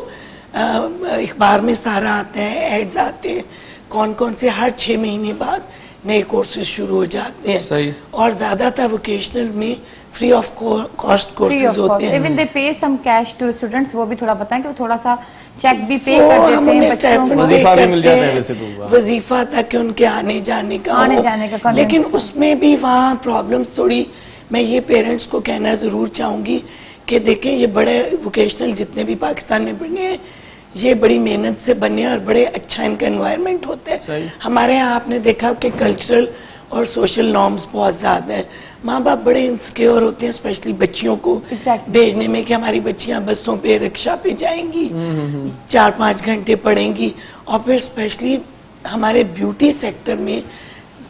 Speaker 5: अखबार में सारा आते हैं, एड्स आते हैं, कौन कौन से हर 6 महीने बाद नए कोर्सेज शुरू हो जाते हैं। और ज्यादातर वोकेशनल में फ्री ऑफ कॉस्ट कोर्सेज होते हैं।
Speaker 2: इवन दे पे सम कैश टू स्टूडेंट्स, वो भी थोड़ा बताएं कि वो थोड़ा सा चेक भी पे कर देते हैं बच्चों को,
Speaker 3: वजीफा भी मिल जाता है वैसे तो,
Speaker 5: वजीफा तक उनके आने जाने का लेकिन उसमें भी वहाँ प्रॉब्लम्स थोड़ी, मैं ये पेरेंट्स को कहना जरूर चाहूंगी कि देखें, ये बड़े वोकेशनल जितने भी पाकिस्तान में बने हैं, ये बड़ी मेहनत से बने और बड़े अच्छा इनका एनवायरनमेंट होता है। हमारे यहाँ आपने देखा कि कल्चरल और सोशल नॉर्म्स बहुत ज़्यादा हैं। माँ बाप बड़े इनसिक्योर होते हैं, स्पेशली बच्चियों को भेजने में, कि हमारी बच्चियाँ बसों पे, रिक्शा पे जाएंगी, 4-5 घंटे पढ़ेंगी। और फिर स्पेशली हमारे ब्यूटी सेक्टर में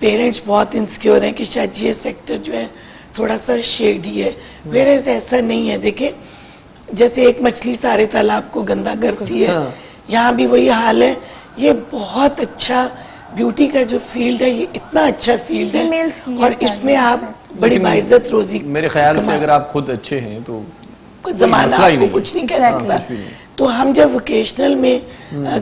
Speaker 5: पेरेंट्स बहुत इनसिक्योर हैं कि शायद ये सेक्टर जो है थोड़ा सा शेडी है, वेयरएज़ ऐसा नहीं है। देखे, जैसे एक मछली सारे तालाब को गंदा करती है, यहाँ भी वही हाल है। ये बहुत अच्छा ब्यूटी का जो फील्ड है, ये इतना अच्छा फील्ड है और इसमें आप बड़ी बाइज्जत रोजी,
Speaker 3: मेरे ख्याल से अगर आप खुद अच्छे हैं तो
Speaker 5: जमाना आपको कुछ नहीं कह सकता। तो हम जब वोकेशनल में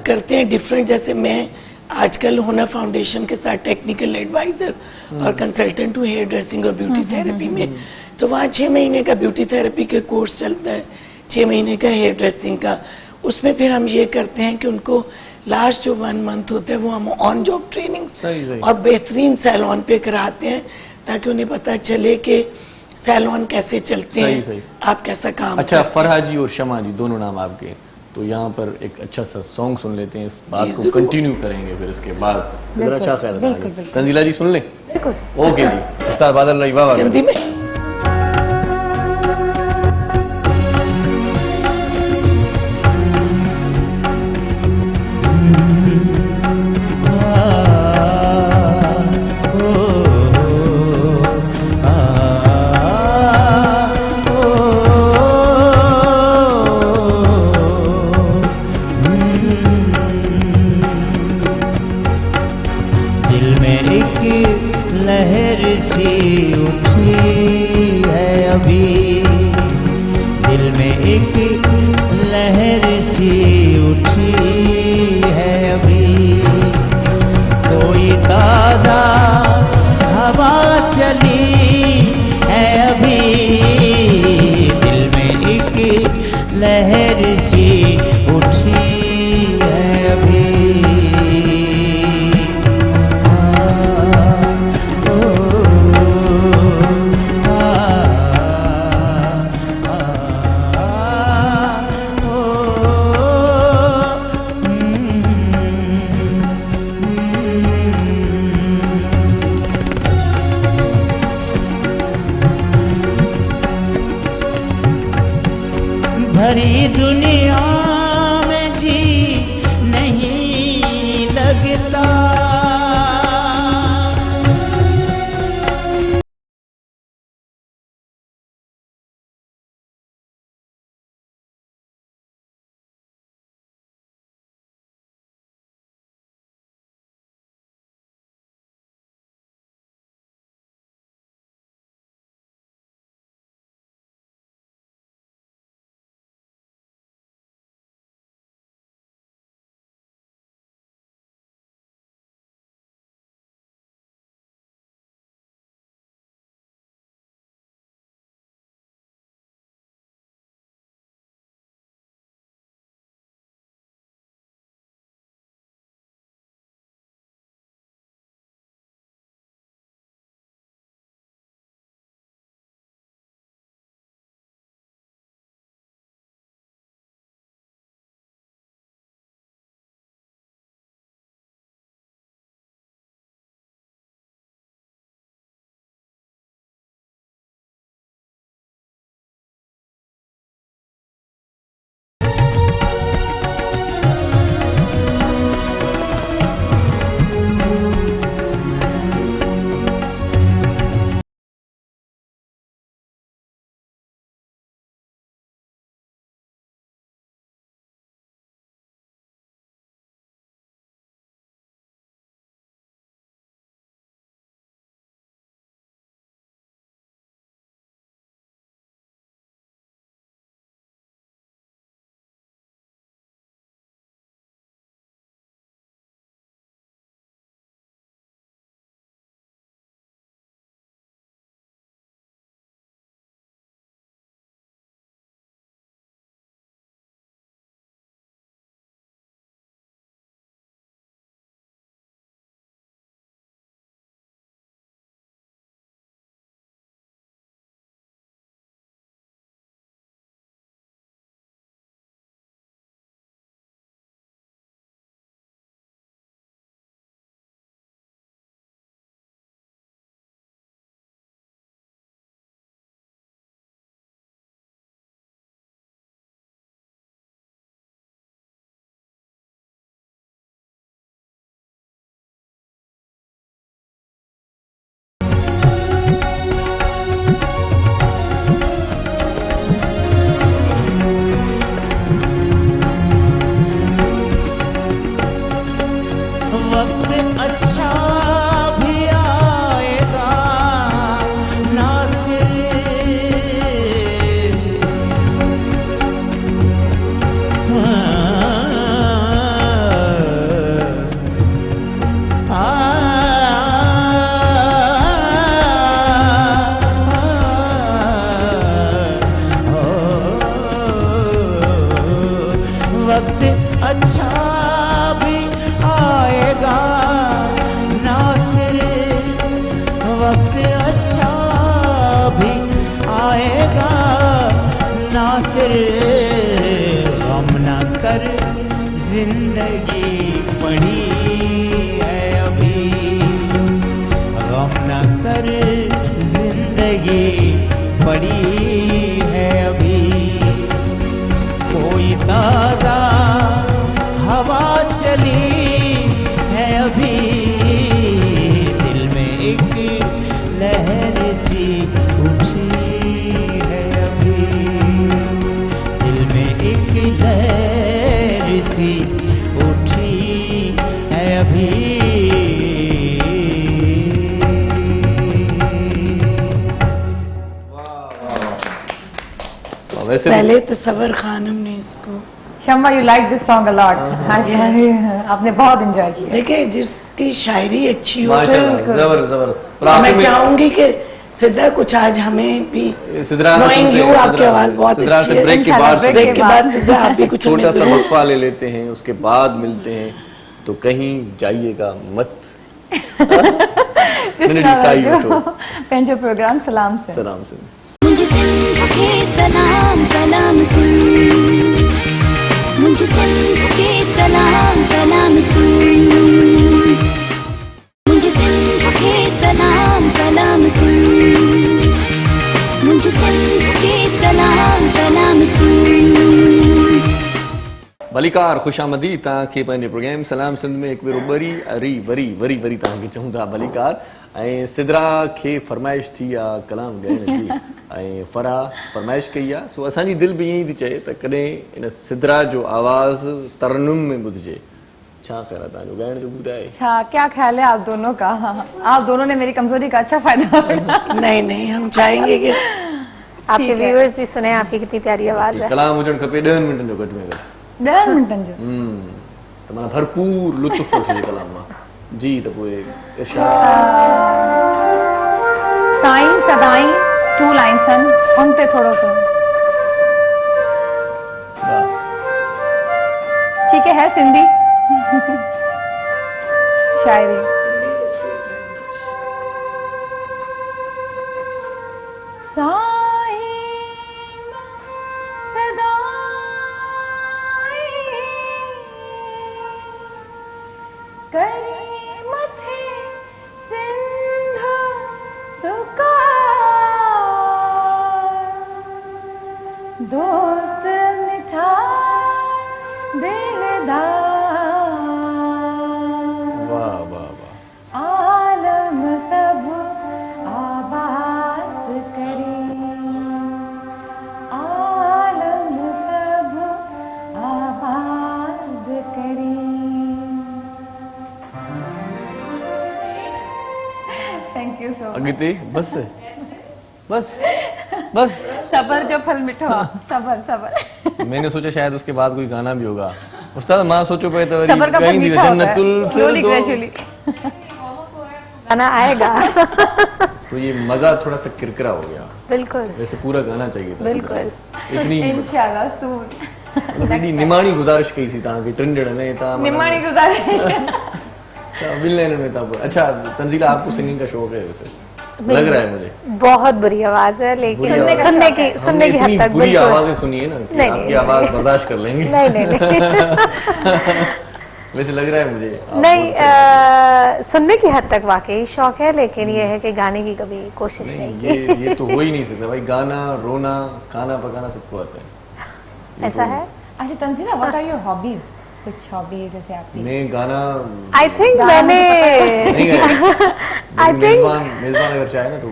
Speaker 5: करते हैं डिफरेंट, जैसे मैं आजकल हुनर फाउंडेशन के साथ टेक्निकल एडवाइजर और कंसल्टेंट हूँ हेयर ड्रेसिंग और ब्यूटी थेरेपी में, तो वहाँ 6 महीने का ब्यूटी थेरेपी का कोर्स चलता है, 6 महीने का हेयर ड्रेसिंग का। उसमें फिर हम ये करते हैं कि उनको लास्ट जो 1 मंथ होता है वो हम ऑन जॉब ट्रेनिंग और बेहतरीन सैलून पे कराते हैं, ताकि उन्हें पता चले कि सैलून कैसे चलते हैं, आप कैसा काम।
Speaker 3: अच्छा, फरहा जी और शमा जी दोनों नाम आपके, तो यहाँ पर एक अच्छा सा सॉन्ग सुन लेते हैं, इस बात को कंटिन्यू करेंगे फिर इसके बाद। अच्छा ख्याल है, तंजीला जी सुन लें? ओके जी, उस्ताद बादल रही वाह
Speaker 5: हिंदी में।
Speaker 6: भरी दुनिया में वक्त अच्छा भी आएगा, नासिर वक्त अच्छा भी आएगा, नासिर गम न कर जिंदगी पड़ी है अभी, गम न कर जिंदगी पड़ी है अभी, कोई ताजा हवा चली है अभी, दिल में एक लहर सी उठी है अभी, दिल में एक लहर सी उठी है अभी।
Speaker 5: पहले तो सबर खानम ने इसको
Speaker 2: Shamma, you like this song a lot. आपने बहुत एंजॉय किया।
Speaker 5: देखिए जिसकी शायरी अच्छी हो
Speaker 3: जबरदस्त।
Speaker 5: मैं चाहूंगी कि सिद्रा कुछ आज हमें भी
Speaker 3: सिद्रा से
Speaker 5: Knowing you, आपकी आवाज बहुत
Speaker 3: सिद्रा
Speaker 5: अच्छी
Speaker 3: से
Speaker 5: है।
Speaker 3: ब्रेक के बाद
Speaker 5: सिद्रा आप भी कुछ
Speaker 3: छोटा सा
Speaker 5: हमें
Speaker 3: वक्फा ले लेते हैं, उसके बाद मिलते हैं। तो कहीं जाइएगा मत। मैंने डिसाइड तो
Speaker 2: पंहिंजो प्रोग्राम सलाम से
Speaker 3: सलाम से
Speaker 1: मुझे सिंध के सलाम सलाम सुन, मुझे सिंध के सलाम सलाम सुन, मुझे सिंध के सलाम सलाम सुन, मुझे सिंध के सलाम सलाम सुन।
Speaker 3: भलीकार खुशामदी तव्हांखे पंहिंजे प्रोग्राम सलाम सिंध में हिकु भेरो वरी वरी वरी वरी तव्हांखे चऊं था भलीकार। ऐं सिद्रा खे फरमाइश थी आहे कलाम ॻाइण जी, ऐं फरमाइश कई आहे, सो असांजी दिलि बि ईअं ई थी चए त कॾहिं इन सिद्रा जो आवाज़ तरनुम में ॿुधिजे। छा ख़्याल आहे तव्हांजो ॻाइण जो ॿुधाए?
Speaker 2: अच्छा, क्या ख्याल है आप दोनों का? आप दोनों ने मेरी कमजोरी का अच्छा फायदा उठाया।
Speaker 5: नहीं हम चाहेंगे कि
Speaker 4: आपके व्यूअर्स भी सुने आपकी कितनी प्यारी आवाज है।
Speaker 3: कलाम हुजणु खपे 10 मिंटनि जो घटि में घटि।
Speaker 2: 10 मिंटनि जो
Speaker 3: त माना भरपूर लुत्फ़ वठिजे कलाम मां जी। त पोइ इरशाद
Speaker 2: साईं सदाई 2 लाइन्स आहिनि, उन ते थोरो सो ठीक है सिंधी शायरी। दोस्त मिठा दिलदार,
Speaker 3: वाह वाह वाह,
Speaker 2: आलम सब आबाद करे, आलम सब आबाद करे। Thank you so much.
Speaker 3: अॻिते बस बस बस
Speaker 2: सबर जो फल मिठो आहे, सबर सबर।
Speaker 3: मैंने सोचा शायद उसके बाद कोई गाना भी होगा। उस्ताद मां सोचो पे तो
Speaker 2: सबर का फल मीठा होता है, slowly, gradually।
Speaker 4: गाना आएगा।
Speaker 3: तो ये मजा थोड़ा सा किरकिरा हो गया।
Speaker 4: बिल्कुल,
Speaker 3: वैसे पूरा गाना चाहिए था।
Speaker 4: बिल्कुल।
Speaker 3: इतनी
Speaker 2: इंशाल्लाह सून
Speaker 3: एॾी निमाणी गुज़ारिश कई सी तव्हांखे टिनि ॼणनि में तव्हां
Speaker 2: निमाणी गुजारिश।
Speaker 3: ॿिनि लाइननि में तव्हां। अच्छा तंजीला, आपको सिंगिंग का शौक है वैसे? लग रहा है मुझे
Speaker 4: बहुत बुरी आवाज है, लेकिन सुनने की हद तक
Speaker 3: बुरी आवाजें सुनी है ना कि आपकी आवाज बर्दाश्त कर लेंगे।
Speaker 4: नहीं
Speaker 3: वैसे लग रहा है मुझे
Speaker 4: नहीं, सुनने की हद तक वाकई शौक है, लेकिन ये है कि गाने की कभी कोशिश नहीं।
Speaker 3: ये तो हो ही नहीं सकता भाई। गाना, रोना, खाना पकाना सबको आता है।
Speaker 4: ऐसा है।
Speaker 2: अच्छा Tanzeela, what are your hobbies? कुछ हॉबीज जैसे आपकी?
Speaker 3: मैं गाना
Speaker 4: आई थिंक मैंने
Speaker 3: मेजबान अगर चाहे ना तो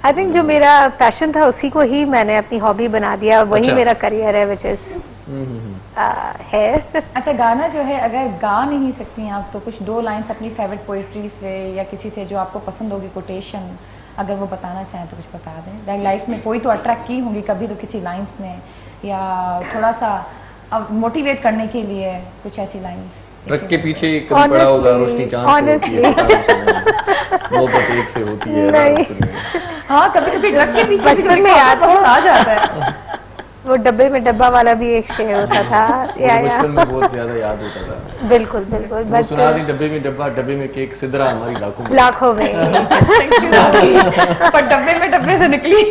Speaker 4: आई थिंक जो मेरा पैशन था उसी को ही मैंने अपनी हॉबी बना दिया, वही
Speaker 3: अच्छा।
Speaker 4: मेरा करियर है, विच इज है।
Speaker 2: अच्छा गाना जो है, अगर गा नहीं सकती हैं आप तो कुछ 2 लाइन्स अपनी फेवरेट पोइट्री से या किसी से जो आपको पसंद होगी, कोटेशन अगर वो बताना चाहें तो कुछ बता दें। लाइफ में कोई तो अट्रैक्ट की होंगी कभी तो किसी लाइन्स ने, या थोड़ा सा अब मोटिवेट करने के लिए कुछ ऐसी लाइन्स।
Speaker 3: ट्रक के पीछे कभी पड़ा होगा रोशनी चांद से होती है, सितारों से नहीं, मोहब्बत एक से होती है।
Speaker 2: हाँ कभी कभी ट्रक के पीछे
Speaker 4: बचपन में याद
Speaker 2: आ जाता है।
Speaker 4: वो डब्बे में डब्बा वाला भी एक शेर होता था।
Speaker 3: मुझे बचपन में बहुत ज्यादा याद होता था।
Speaker 4: बिल्कुल बिल्कुल।
Speaker 3: वो सुना दी, डब्बे में डब्बा, डब्बे में केक, सिदरा हमारी
Speaker 4: लाखों में
Speaker 2: पर डब्बे में डब्बे से निकली।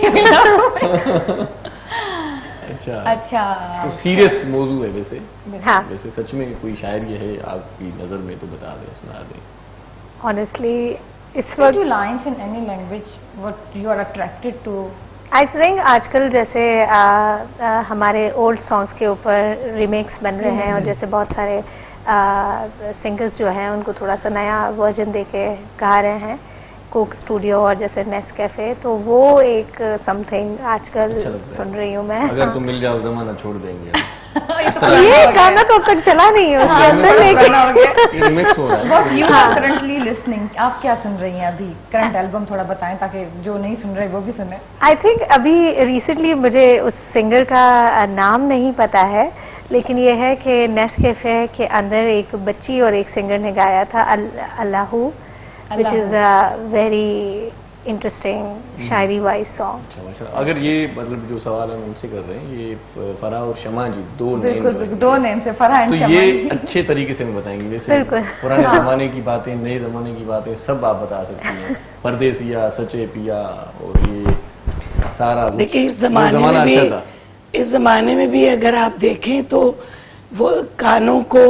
Speaker 3: अच्छा तो सीरियस मौजू है वैसे।
Speaker 4: हाँ।
Speaker 3: वैसे सच में कोई शायरी है आपकी नजर में तो बता दें, सुना दें।
Speaker 4: Honestly, it's
Speaker 2: What you lines in any language what you are attracted to?
Speaker 4: I think आजकल जैसे हमारे ओल्ड सॉन्ग्स के ऊपर रिमेक्स बन रहे हैं, और जैसे बहुत सारे सिंगर्स जो हैं उनको थोड़ा सा नया वर्जन देके गा रहे हैं, कुक स्टूडियो और जैसे नेस्ट कैफे, तो वो एक समथिंग आजकल सुन रही हूँ मैं।
Speaker 3: अगर तुम मिल जाओ जमाना छोड़ देंगे।
Speaker 4: ये गाना तो अब तक चला नहीं है उसके अंदर, लेकिन
Speaker 3: रिमिक्स हो रहा है।
Speaker 2: What you are currently listening? आप क्या सुन रही हैं अभी? करंट एल्बम थोड़ा बताएं ताकि जो नहीं सुन रहे वो भी सुने।
Speaker 4: आई थिंक अभी रिसेंटली, मुझे उस सिंगर का नाम नहीं पता है, लेकिन ये है कि नेस्ट कैफे के अंदर एक बच्ची और एक सिंगर ने गाया था Allahu, which is a very interesting Shayari wise song.
Speaker 3: अच्छा, अगर ये मतलब जो सवाल हम उनसे कर रहे हैं, ये फराह और शमा जी दो
Speaker 2: बिल्कुल दो नेम से फराह एंड
Speaker 3: तो
Speaker 2: शमा,
Speaker 3: ये अच्छे तरीके से हम बताएंगे। वैसे पुराने जमाने की बातें, नए जमाने की बातें सब आप बता सकती हैं। परदेसिया, सच्चे पिया और ये सारा।
Speaker 5: देखिए इस जमाने में भी अगर आप देखें तो वो कानों को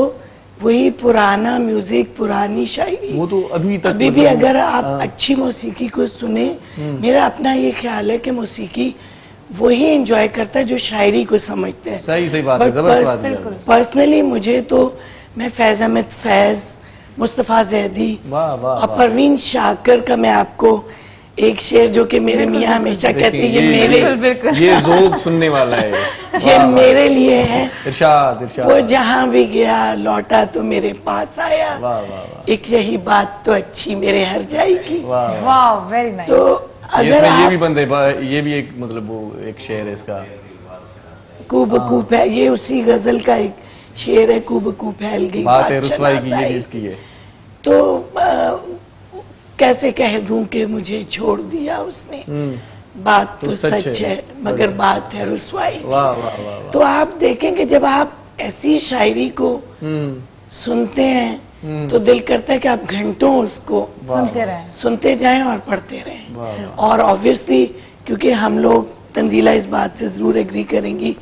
Speaker 5: वही पुराना म्यूजिक, पुरानी शायरी,
Speaker 3: वो तो अभी तक
Speaker 5: अभी भी अगर आप अच्छी मौसीकी को सुने, मेरा अपना ये ख्याल है कि मौसीकी वही एंजॉय करता है जो शायरी को समझते हैं।
Speaker 3: सही बात है, जबरदस्त बात है।
Speaker 5: पर्सनली मुझे तो, मैं फैज अहमद फैज, मुस्तफ़ा ज़ैदी और परवीन शाकर का मैं आपको एक शेर जो कि मेरे मियाँ हमेशा कहते हैं,
Speaker 3: ये ज़ोक सुनने वाला है,
Speaker 5: ये मेरे लिए है।
Speaker 3: इरशाद
Speaker 5: वो जहाँ भी गया लौटा तो मेरे पास आया, एक यही बात तो अच्छी मेरे हर जाएगी।
Speaker 2: वाह, वेरी नाइस।
Speaker 5: तो अगर
Speaker 3: ये भी बंदे, ये भी एक मतलब वो एक शेर है इसका,
Speaker 5: कूबकू फैल, ये उसी गजल का एक शेर है, कूबकू फैल गई
Speaker 3: बात है रुसवाई की, ये भी इसकी है।
Speaker 5: तो कैसे कह दूं कि मुझे छोड़ दिया उसने, बात तो सच है मगर बात है रुसवाई की। तो आप देखें कि जब आप ऐसी शायरी को सुनते हैं तो दिल करता है कि आप घंटों उसको सुनते जाएं और पढ़ते रहें। और ऑब्वियसली क्योंकि हम लोग, तंजीला इस बात से जरूर एग्री करेंगी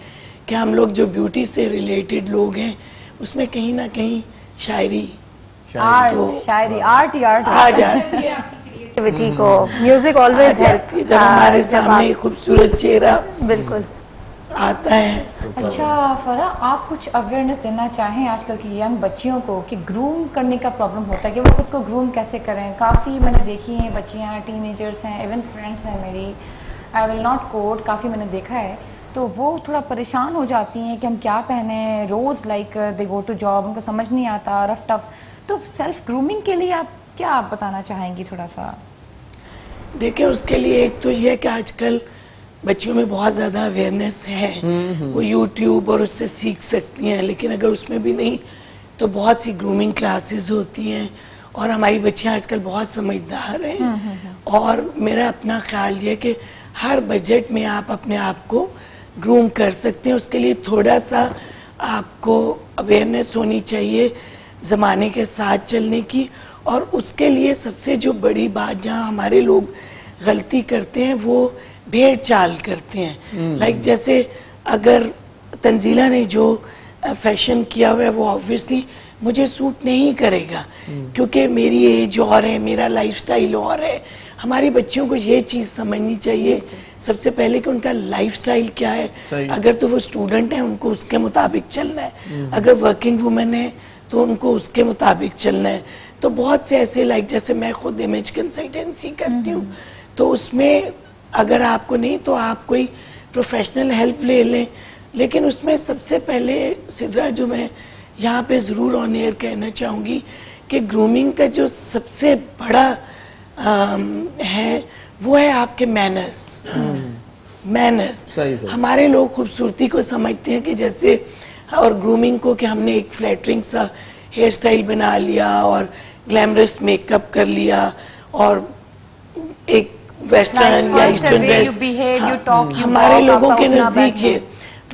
Speaker 5: कि हम लोग जो ब्यूटी से रिलेटेड लोग हैं उसमें कहीं ना कहीं शायरी
Speaker 2: आर्ट
Speaker 5: आ जाती है।
Speaker 4: क्रिएटिविटी को म्यूजिक ऑलवेज हेल्प,
Speaker 5: जब हमारे सामने खूबसूरत चेहरा
Speaker 4: बिल्कुल
Speaker 5: आता है।
Speaker 2: अच्छा फरा, आप कुछ अवेयरनेस देना चाहें आजकल की यंग बच्चियों को कि ग्रूम करने का प्रॉब्लम होता है कि वो खुद को ग्रूम कैसे करें? काफ़ी मैंने देखी हैं बच्चियाँ, टीनेजर्स हैं, इवन फ्रेंड्स हैं मेरी, आई विल नॉट कोट, काफ़ी मैंने देखा है, तो वो थोड़ा परेशान हो जाती हैं कि हम क्या पहने रोज़, like they go to job, उनको समझ नहीं आता, रफ टफ। तो सेल्फ ग्रूमिंग के लिए आप क्या बताना चाहेंगी थोड़ा सा?
Speaker 5: देखिए उसके लिए एक तो ये है कि आजकल बच्चियों में बहुत ज़्यादा अवेयरनेस है, वो यूट्यूब और उससे सीख सकती हैं, लेकिन अगर उसमें भी नहीं तो बहुत सी ग्रूमिंग क्लासेस होती हैं, और हमारी बच्चियां आजकल बहुत समझदार हैं। और मेरा अपना ख्याल ये कि हर बजट में आप अपने आप को ग्रूम कर सकते हैं। उसके लिए थोड़ा सा आपको अवेयरनेस होनी चाहिए ज़माने के साथ चलने की, और उसके लिए सबसे जो बड़ी बात जहाँ हमारे लोग गलती करते हैं वो भेड़ चाल करते हैं। लाइक जैसे अगर तंजीला ने जो फैशन किया हुआ है वो ऑब्वियसली मुझे सूट नहीं करेगा, क्योंकि मेरी एज और है, मेरा लाइफस्टाइल और है। हमारी बच्चियों को ये चीज़ समझनी चाहिए सबसे पहले कि उनका लाइफस्टाइल क्या है। अगर तो वो स्टूडेंट है उनको उसके मुताबिक चलना है, अगर वर्किंग वुमेन है तो उनको उसके मुताबिक चलना है। तो बहुत से ऐसे, लाइक जैसे मैं खुद इमेज कंसल्टेंसी करती हूँ, तो उसमें अगर आपको नहीं तो आप कोई प्रोफेशनल हेल्प ले लें, लेकिन उसमें सबसे पहले सिद्रा जो मैं यहाँ पे ज़रूर ऑन एयर कहना चाहूँगी कि ग्रूमिंग का जो सबसे बड़ा है वो है आपके मैनर्स। हमारे लोग खूबसूरती को समझते हैं कि जैसे, और ग्रूमिंग को कि हमने एक फ्लैटरिंग सा हेयर स्टाइल बना लिया और ग्लैमरस मेकअप कर लिया और एक वेस्टर्न या ईस्टर्न ड्रेस, हमारे लोगों के नजदीक है।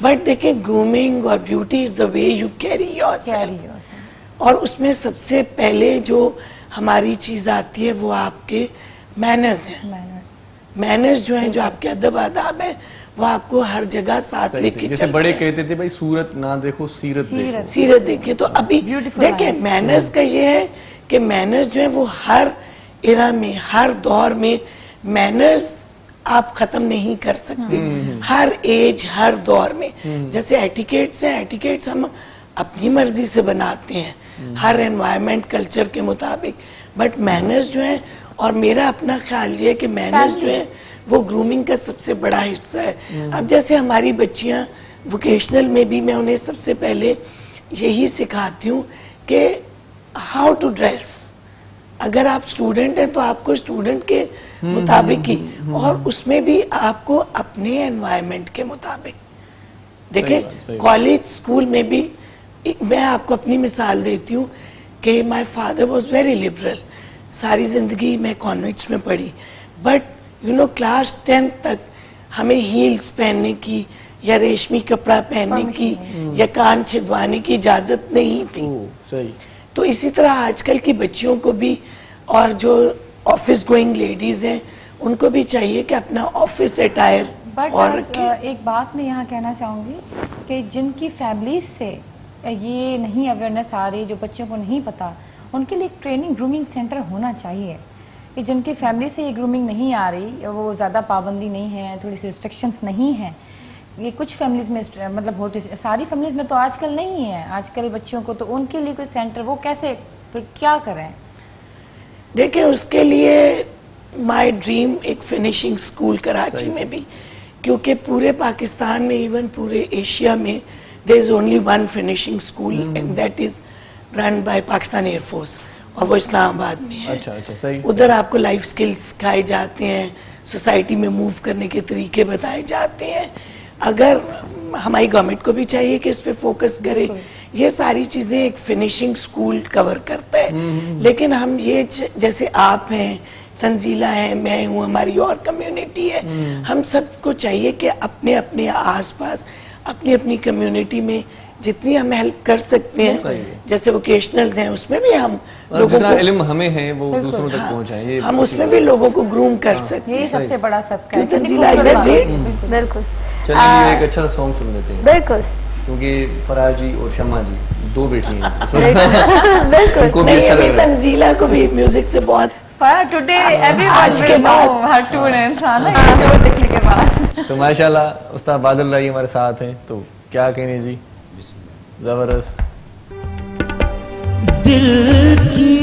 Speaker 5: बट देखिए ग्रूमिंग और beauty is the way you carry yourself. और उसमें सबसे पहले जो हमारी चीज आती है वो आपके मैनर्स हैं। मैनर्स जो हैं, जो आपके अदब आदाब है, वो आपको हर जगह साथ लेके
Speaker 3: जैसे बड़े कहते थे भाई सूरत ना देखो सीरत देखो।
Speaker 5: सीरत देखिए। तो अभी देखिए मैनर्स का ये है कि मैनर्स जो है वो हर एरा में, हर दौर में मैनर्स आप खत्म नहीं कर सकते। हर एज, हर दौर में। जैसे एटिकेट्स हैं, एटिकेट्स हम अपनी मर्जी से बनाते हैं हर एनवायरनमेंट कल्चर के मुताबिक, बट मैनर्स जो है, और मेरा अपना ख्याल ये है कि मैनर्स जो है वो ग्रूमिंग का सबसे बड़ा हिस्सा है। अब जैसे हमारी बच्चियां वोकेशनल में भी मैं उन्हें सबसे पहले यही सिखाती हूँ कि हाउ टू ड्रेस। अगर आप स्टूडेंट हैं तो आपको स्टूडेंट के मुताबिक ही, और उसमें भी आपको अपने एनवायरनमेंट के मुताबिक। देखिए कॉलेज स्कूल में भी मैं आपको अपनी मिसाल देती हूँ कि my father was very liberal. सारी जिंदगी मैं कॉन्वेंट्स में पढ़ी, बट यू नो क्लास 10 तक हमें हील्स पहनने की या रेशमी कपड़ा पहनने की या कान छिदवाने की इजाजत नहीं थी।
Speaker 3: सही।
Speaker 5: तो इसी तरह आजकल की बच्चियों को भी, और जो ऑफिस गोइंग लेडीज हैं, उनको भी चाहिए कि अपना ऑफिस अटायर और रखें।
Speaker 8: एक बात मैं यहाँ कहना चाहूँगी कि जिनकी फैमिलीज से ये नहीं अवेयरनेस आ रही, जो बच्चों को नहीं पता, उनके लिए एक ट्रेनिंग ग्रूमिंग सेंटर होना चाहिए। कि जिनकी फैमिली से ये ग्रूमिंग नहीं आ रही, वो ज़्यादा पाबंदी नहीं है, थोड़ी सी रिस्ट्रिक्शंस नहीं है, ये कुछ फैमिलीज में मतलब होती, सारी फैमिलीज में तो आजकल नहीं है आजकल बच्चियों को, तो उनके लिए कोई सेंटर वो कैसे, फिर क्या करें?
Speaker 5: देखिए उसके लिए माय ड्रीम एक फिनिशिंग स्कूल कराची में भी, क्योंकि पूरे पाकिस्तान में, इवन पूरे एशिया में there is only one finishing school and that is run by Pakistan air force, और वो इस्लामाबाद में है।
Speaker 3: अच्छा, सही।
Speaker 5: उधर आपको लाइफ स्किल्स सिखाए जाते हैं, सोसाइटी में मूव करने के तरीके बताए जाते हैं। अगर हमारी गवर्नमेंट को भी चाहिए कि इस पे फोकस करे, ये सारी चीजें एक फिनिशिंग स्कूल कवर करता है। लेकिन हम ये जैसे आप हैं, तंजीला है, मैं हूँ, हमारी और कम्युनिटी है, हम सबको चाहिए कि अपने अपने आसपास, अपनी अपनी कम्युनिटी में जितनी हम हेल्प कर सकते हैं, जैसे वोकेशनल्स हैं उसमें भी हम लोगों को
Speaker 3: इल्म हमें है वो दूसरों तक पहुंचाएं,
Speaker 5: हम उसमें भी लोगों को ग्रूम कर सकते हैं।
Speaker 8: यही सबसे बड़ा सबका है।
Speaker 4: बिल्कुल।
Speaker 3: चलिए एक अच्छा सा सॉन्ग सुन लेते हैं।
Speaker 4: बिल्कुल।
Speaker 3: क्योंकि फराज जी और शम्मा जी दो बेटी हैं।
Speaker 4: बिल्कुल।
Speaker 3: उनको भी अच्छा लग रहा है।
Speaker 5: तंजीला को भी म्यूजिक से बहुत
Speaker 8: today everyone will know her टून इंसान है शो देखने के बाद।
Speaker 3: तो माशाल्लाह उस्ताद बादल राई हमारे साथ हैं, तो क्या कहने जी, जबरदस्त।
Speaker 6: दिल की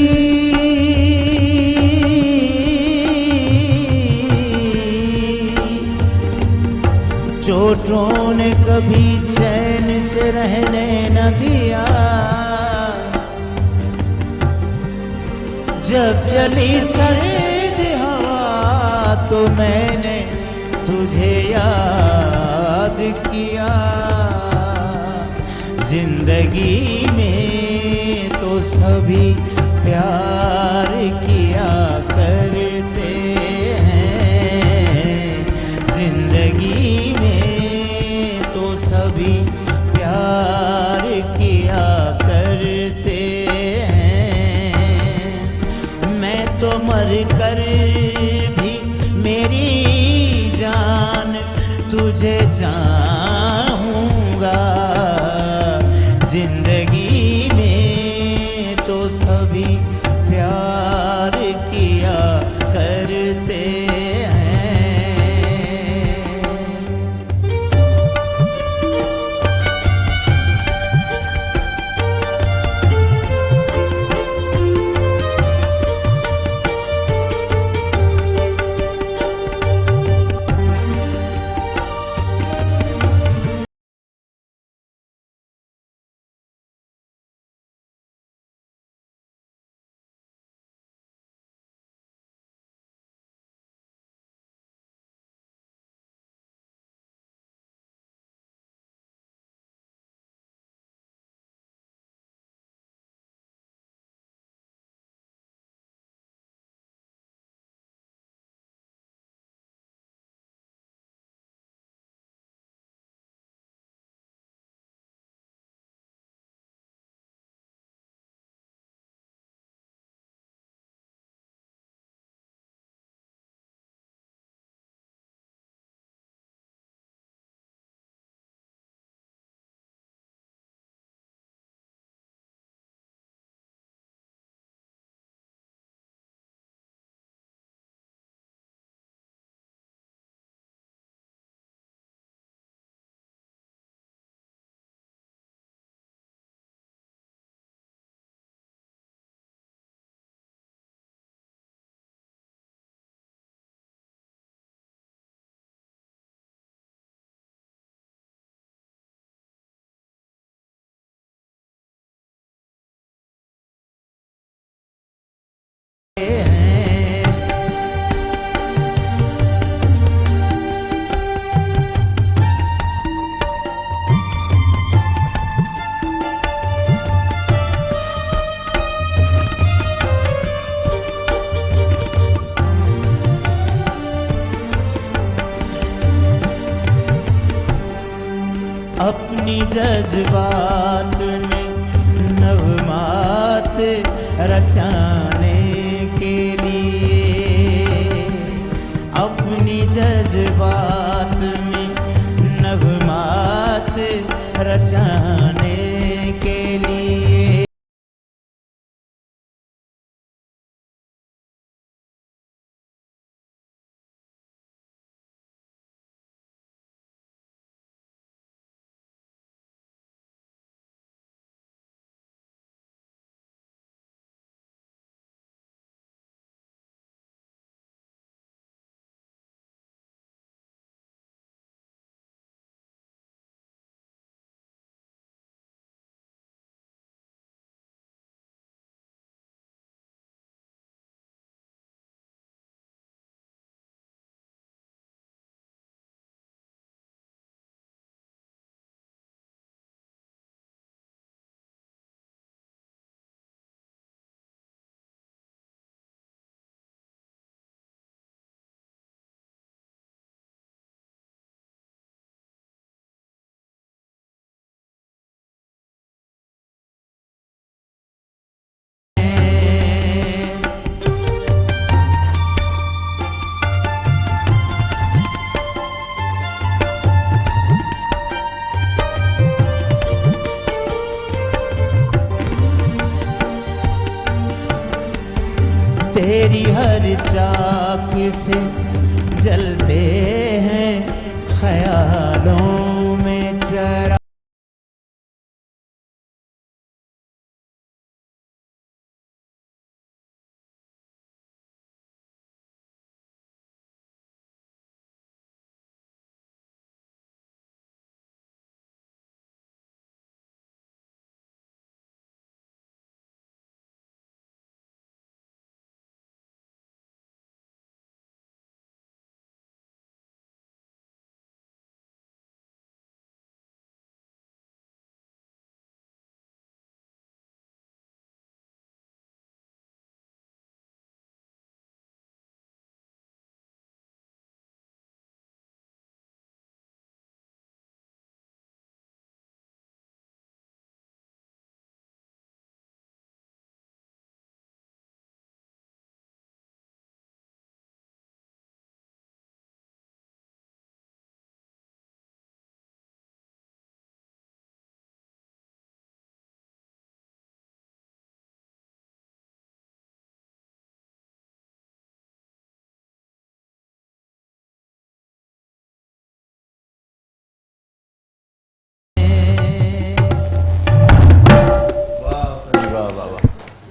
Speaker 6: चोटों ने कभी चैन से रहने न दिया, जब चली सर्द हवा तो मैंने तुझे याद किया। जिंदगी में तो सभी प्यार किया करते हैं, जिंदगी में तो सभी प्यार किया करते हैं। मैं तो मर कर भी मेरी जान तुझे चाहूँगा, जिंदगी में तो सभी प्यार की जज्बात में नगमात रचाने के लिए, अपनी जज्बात में नगमात रचाने के लिए। तेरी हर चाक से जलते हैं ख्यालों में चरा।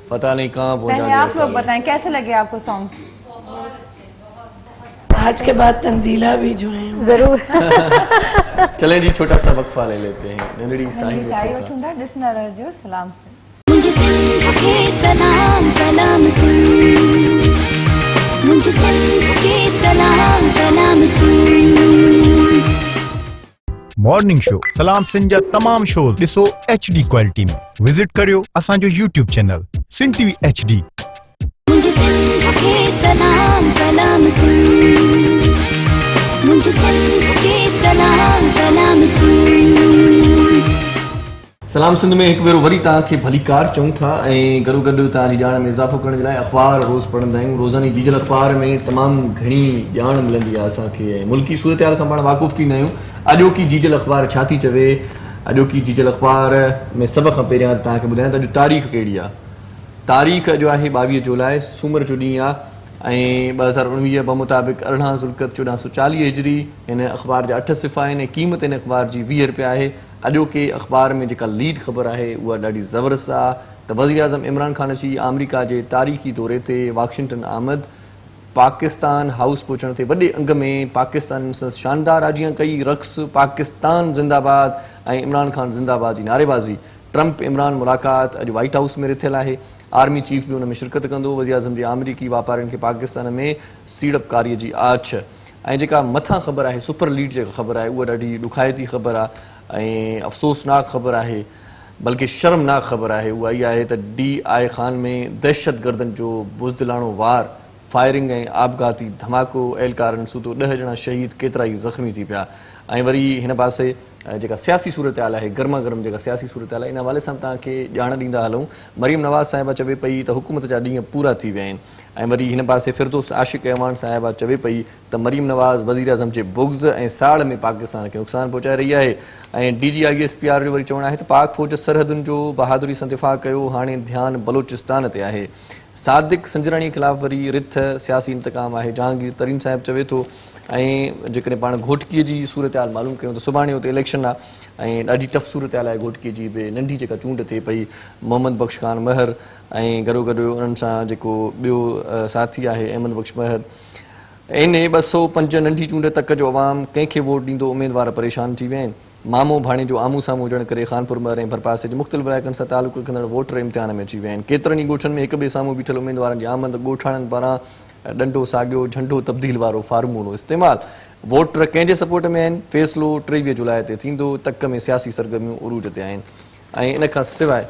Speaker 3: पता नहीं कहाँ पहुंचा
Speaker 8: पहले
Speaker 3: दिया
Speaker 8: आप लोग
Speaker 3: साले।
Speaker 8: बताएं कैसे लगे आपको सॉन्ग?
Speaker 5: आज के बाद तंजीला भी जो है
Speaker 8: जरूर।
Speaker 3: चलें जी, छोटा सा वक्फा ले लेते हैं। नंढड़ी साई
Speaker 8: साई
Speaker 3: वठो था।
Speaker 8: वठूंदा ॾिसंदा रहिजो सलाम से।
Speaker 1: मुझे सिंध के सलाम सलाम से, मुझे सिंध के सलाम सलाम से।
Speaker 7: मॉर्निंग शो सलाम सिंध जा तमाम शोज ॾिसो HD क्वालिटी में। विजिट करियो असांजो YouTube channel Sindh TV HD।
Speaker 1: मुझे सिंध के सलाम सलाम से, मुझे सिंध के सलाम सलाम से।
Speaker 3: सलाम सिंध में एक भेरो वरी तव्हांखे भलीकार चऊं था ऐं गॾो गॾु तव्हांजी ॼाण में इज़ाफ़ो करण जे लाइ अख़बार रोज़ पढ़ंदा आहियूं। रोज़ानी जीजल अख़बार में तमामु घणी ॼाण मिलंदी आहे असांखे ऐं मुल्की सूरत खां पाण वाक़ुफ़ु थींदा आहियूं। अॼोकी जीजल अख़बार छा थी चवे? अॼोकी जीजल अख़बार में सभ खां पहिरियां तव्हांखे ॿुधायां त अॼु तारीख़ कहिड़ी आहे। तारीख़ अॼु आहे 22 जुलाई, सूमर जो ॾींहुं आहे ऐं 2019 बमुताबिक़ 18 ज़ुल्क़त 1440 हिजरी। हिन अख़बार जा 8 सिफ़ा आहिनि ऐं क़ीमत हिन अख़बार जी 20 रुपया आहे। अॼोके अख़बार में जेका लीड ख़बर आहे उहा ॾाढी ज़बरदस्त आहे त वज़ीर आज़म इमरान ख़ान अची अमरीका जे तारीख़ी दौरे ते वाशिंगटन आमद। पाकिस्तान हाउस पहुचण ते वॾे अंग में पाकिस्तान शानदार आजियां कई, रक़्स पाकिस्तान ज़िंदाबाद ऐं इमरान ख़ान ज़िंदाबाद जी नारेबाज़ी। ट्रंप इमरान मुलाक़ात अॼु वाइट हाउस में रिथियल आहे। आर्मी चीफ भी उन में शिरकत कंदो। वज़ीर आज़म जे अमरीकी वापारियुनि खे पाकिस्तान में सीड़पकारीअ जी आछ ऐं जेका मथां ख़बर आहे सुपर लीड जेका ख़बर आहे उहा ॾाढी ॾुखाइती ख़बर आहे ऐं अफ़सोसनाक ख़बर आहे, बल्कि शर्मनाक ख़बर आहे। उहा इहा आहे त DI खान में दहशत गर्दनि जो बुज़दिलाणो वार, फायरिंग ऐं आपघाती धमाको, एहलकारनि सूतो 10 ॼणा शहीद, केतिरा ई ज़ख़्मी थी पिया। ऐं वरी हिन पासे जेका सियासी सूरत हाल आहे, गर्मा गर्म जेका सियासी सूरत हाल आहे, इन हवाले सां तव्हांखे ॼाण ॾींदा हलूं। मरीम नवाज़ साहिबा चवे पई त हुकूमत जा ॾींहं पूरा थी विया आहिनि, ऐं वरी हिन पासे फिरदौस आशिक़ अहमान साहिबा चवे पई त मरीम नवाज़ वज़ीर आज़म जे बुग़्ज़ ऐं साड़ में पाकिस्तान खे नुक़सानु पहुचाए रही आहे। ऐं DGISPR जो वरी चवणु आहे त पाक फ़ौज सरहदुनि जो बहादुरी सां दिफ़ा कयो, हाणे ध्यानु बलोचिस्तान ते आहे। सादिक संजराणी ख़िलाफ़ वरी रिथ सियासी इंतकाम आहे, जहांगीर तरीन साहिब चवे थो। ऐं जेकॾहिं पाण घोटकीअ जी सूरत हाल मालूम कयूं त सुभाणे हुते इलेक्शन आहे ऐं ॾाढी टफ सूरत हाल आहे घोटकीअ जी बि। नंढी जेका चूंड थिए पई, मोहम्मद बख़्श ख़ान महर ऐं गॾोगॾु उन्हनि सां जेको ॿियो साथी आहे अहमद बख़्श महर। इन 205 नंढी चूंड तक जो अवाम कंहिंखे वोट ॾींदो, उमेदवार परेशान थी विया आहिनि। मामो भाणे जो आमू साम्हूं हुजण करे ख़ानपुर महर ऐं भरपासे जे मुख़्तलिफ़ इलाइक़नि सां तालुक़ु रखंदड़ वोटर इम्तिहान में अची विया आहिनि। केतिरनि ई ॻोठनि में हिक ॿिए साम्हूं बीठल उमेदवारनि जी आमद, ॻोठाणनि पारां डंडो साॻियो झंडो तब्दील वारो फार्मूलो इस्तेमालु। वोटर कंहिंजे सपोर्ट में आहिनि, फ़ैसिलो 23 जुलाई ते थींदो। तक में सियासी सरगर्मियूं उरूज ते आहिनि। ऐं इन खां सवाइ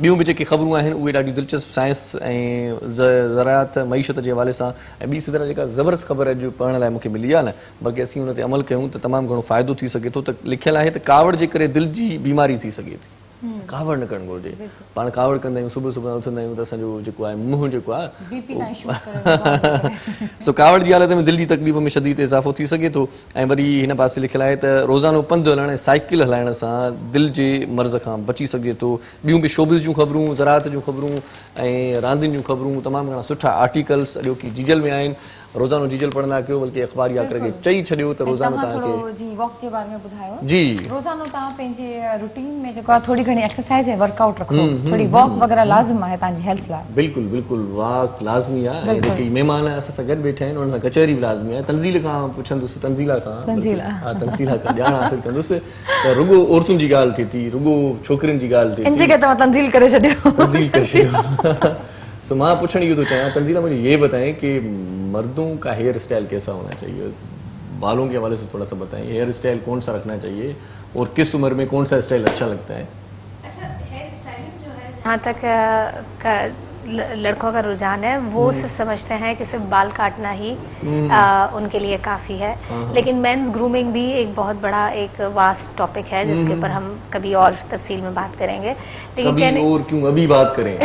Speaker 3: ॿियूं बि जेके ख़बरूं आहिनि उहे ॾाढियूं दिलचस्प साइंस ऐं ज़राअत मईशत जे हवाले सां, ऐं ॿी तरह जेका ज़बरदस्त ख़बर अॼु पढ़ण लाइ मूंखे मिली आहे न, बल्कि असीं हुन ते अमल कयूं त तमामु घणो फ़ाइदो थी सघे थो। त लिखियलु आहे त कावड़ जे करे दिलि जी बीमारी थी सघे थी। कावड़ न करणु घुरिजे। पाण कावड़ कंदा आहियूं, सुबुह सुबुह उथंदा आहियूं त असांजो जेको आहे मुंहुं जेको आहे सो कावड़ जी हालत में दिलि जी तकलीफ़ में शदीद इज़ाफ़ो थी सघे थो। ऐं वरी हिन पासे लिखियलु आहे त रोज़ानो पंधु हलण ऐं साइकिल हलाइण सां दिलि जे मर्ज़ खां बची सघे थो। ॿियूं बि शोबिज़ जूं ख़बरूं, ज़राअत जूं ख़बरूं ऐं रांदियुनि जूं ख़बरूं, तमामु घणा सुठा आर्टिकल्स अॼोकी जीजल में आहिनि। रोज़ानो जीजल पढ़ंदा कयो, बल्कि अख़बारी आख़िर खे चई छॾियो त रोज़ानो तव्हांखे
Speaker 8: जी वॉक जे बारे में ॿुधायो।
Speaker 3: जी
Speaker 8: रोज़ानो तव्हां पंहिंजे रूटीन में जेको आहे थोरी घणी एक्सरसाइज ऐं वर्कआउट रखो, थोरी वॉक वग़ैरह लाज़िम आहे तव्हांजी हेल्थ लाइ।
Speaker 3: बिल्कुलु बिल्कुलु वॉक लाज़मी आहे। ऐं जेके महिमान असां सां गॾु वेठा आहिनि उन्हनि सां कचहरी बि लाज़मी आहे। तंज़ील खां पुछंदुसि, तंज़ीला खां ॼाण हासिल कंदुसि त रुॻो औरतुनि जी ॻाल्हि थिए थी, रुॻो छोकिरियुनि जी ॻाल्हि थिए थी।
Speaker 8: तव्हां तंज़ील करे छॾियो।
Speaker 3: तंज़ील करे छॾियो। सो मैं पूछने की तो चाहें तंजीला, मुझे ये बताएं कि मर्दों का हेयर स्टाइल कैसा होना चाहिए, बालों के हवाले से थोड़ा सा बताएं। हेयर स्टाइल कौन सा रखना चाहिए और किस उम्र में कौन सा स्टाइल अच्छा लगता है?
Speaker 4: अच्छा, हेयर स्टाइलिंग जो है, जहाँ तक लड़कों का रुझान है वो सिर्फ समझते हैं कि सिर्फ बाल काटना ही उनके लिए काफ़ी है। लेकिन मेंस ग्रूमिंग भी एक बहुत बड़ा एक वास्ट टॉपिक है जिसके ऊपर हम कभी और तफसील में बात करेंगे। लेकिन
Speaker 3: और क्यों अभी बात करें?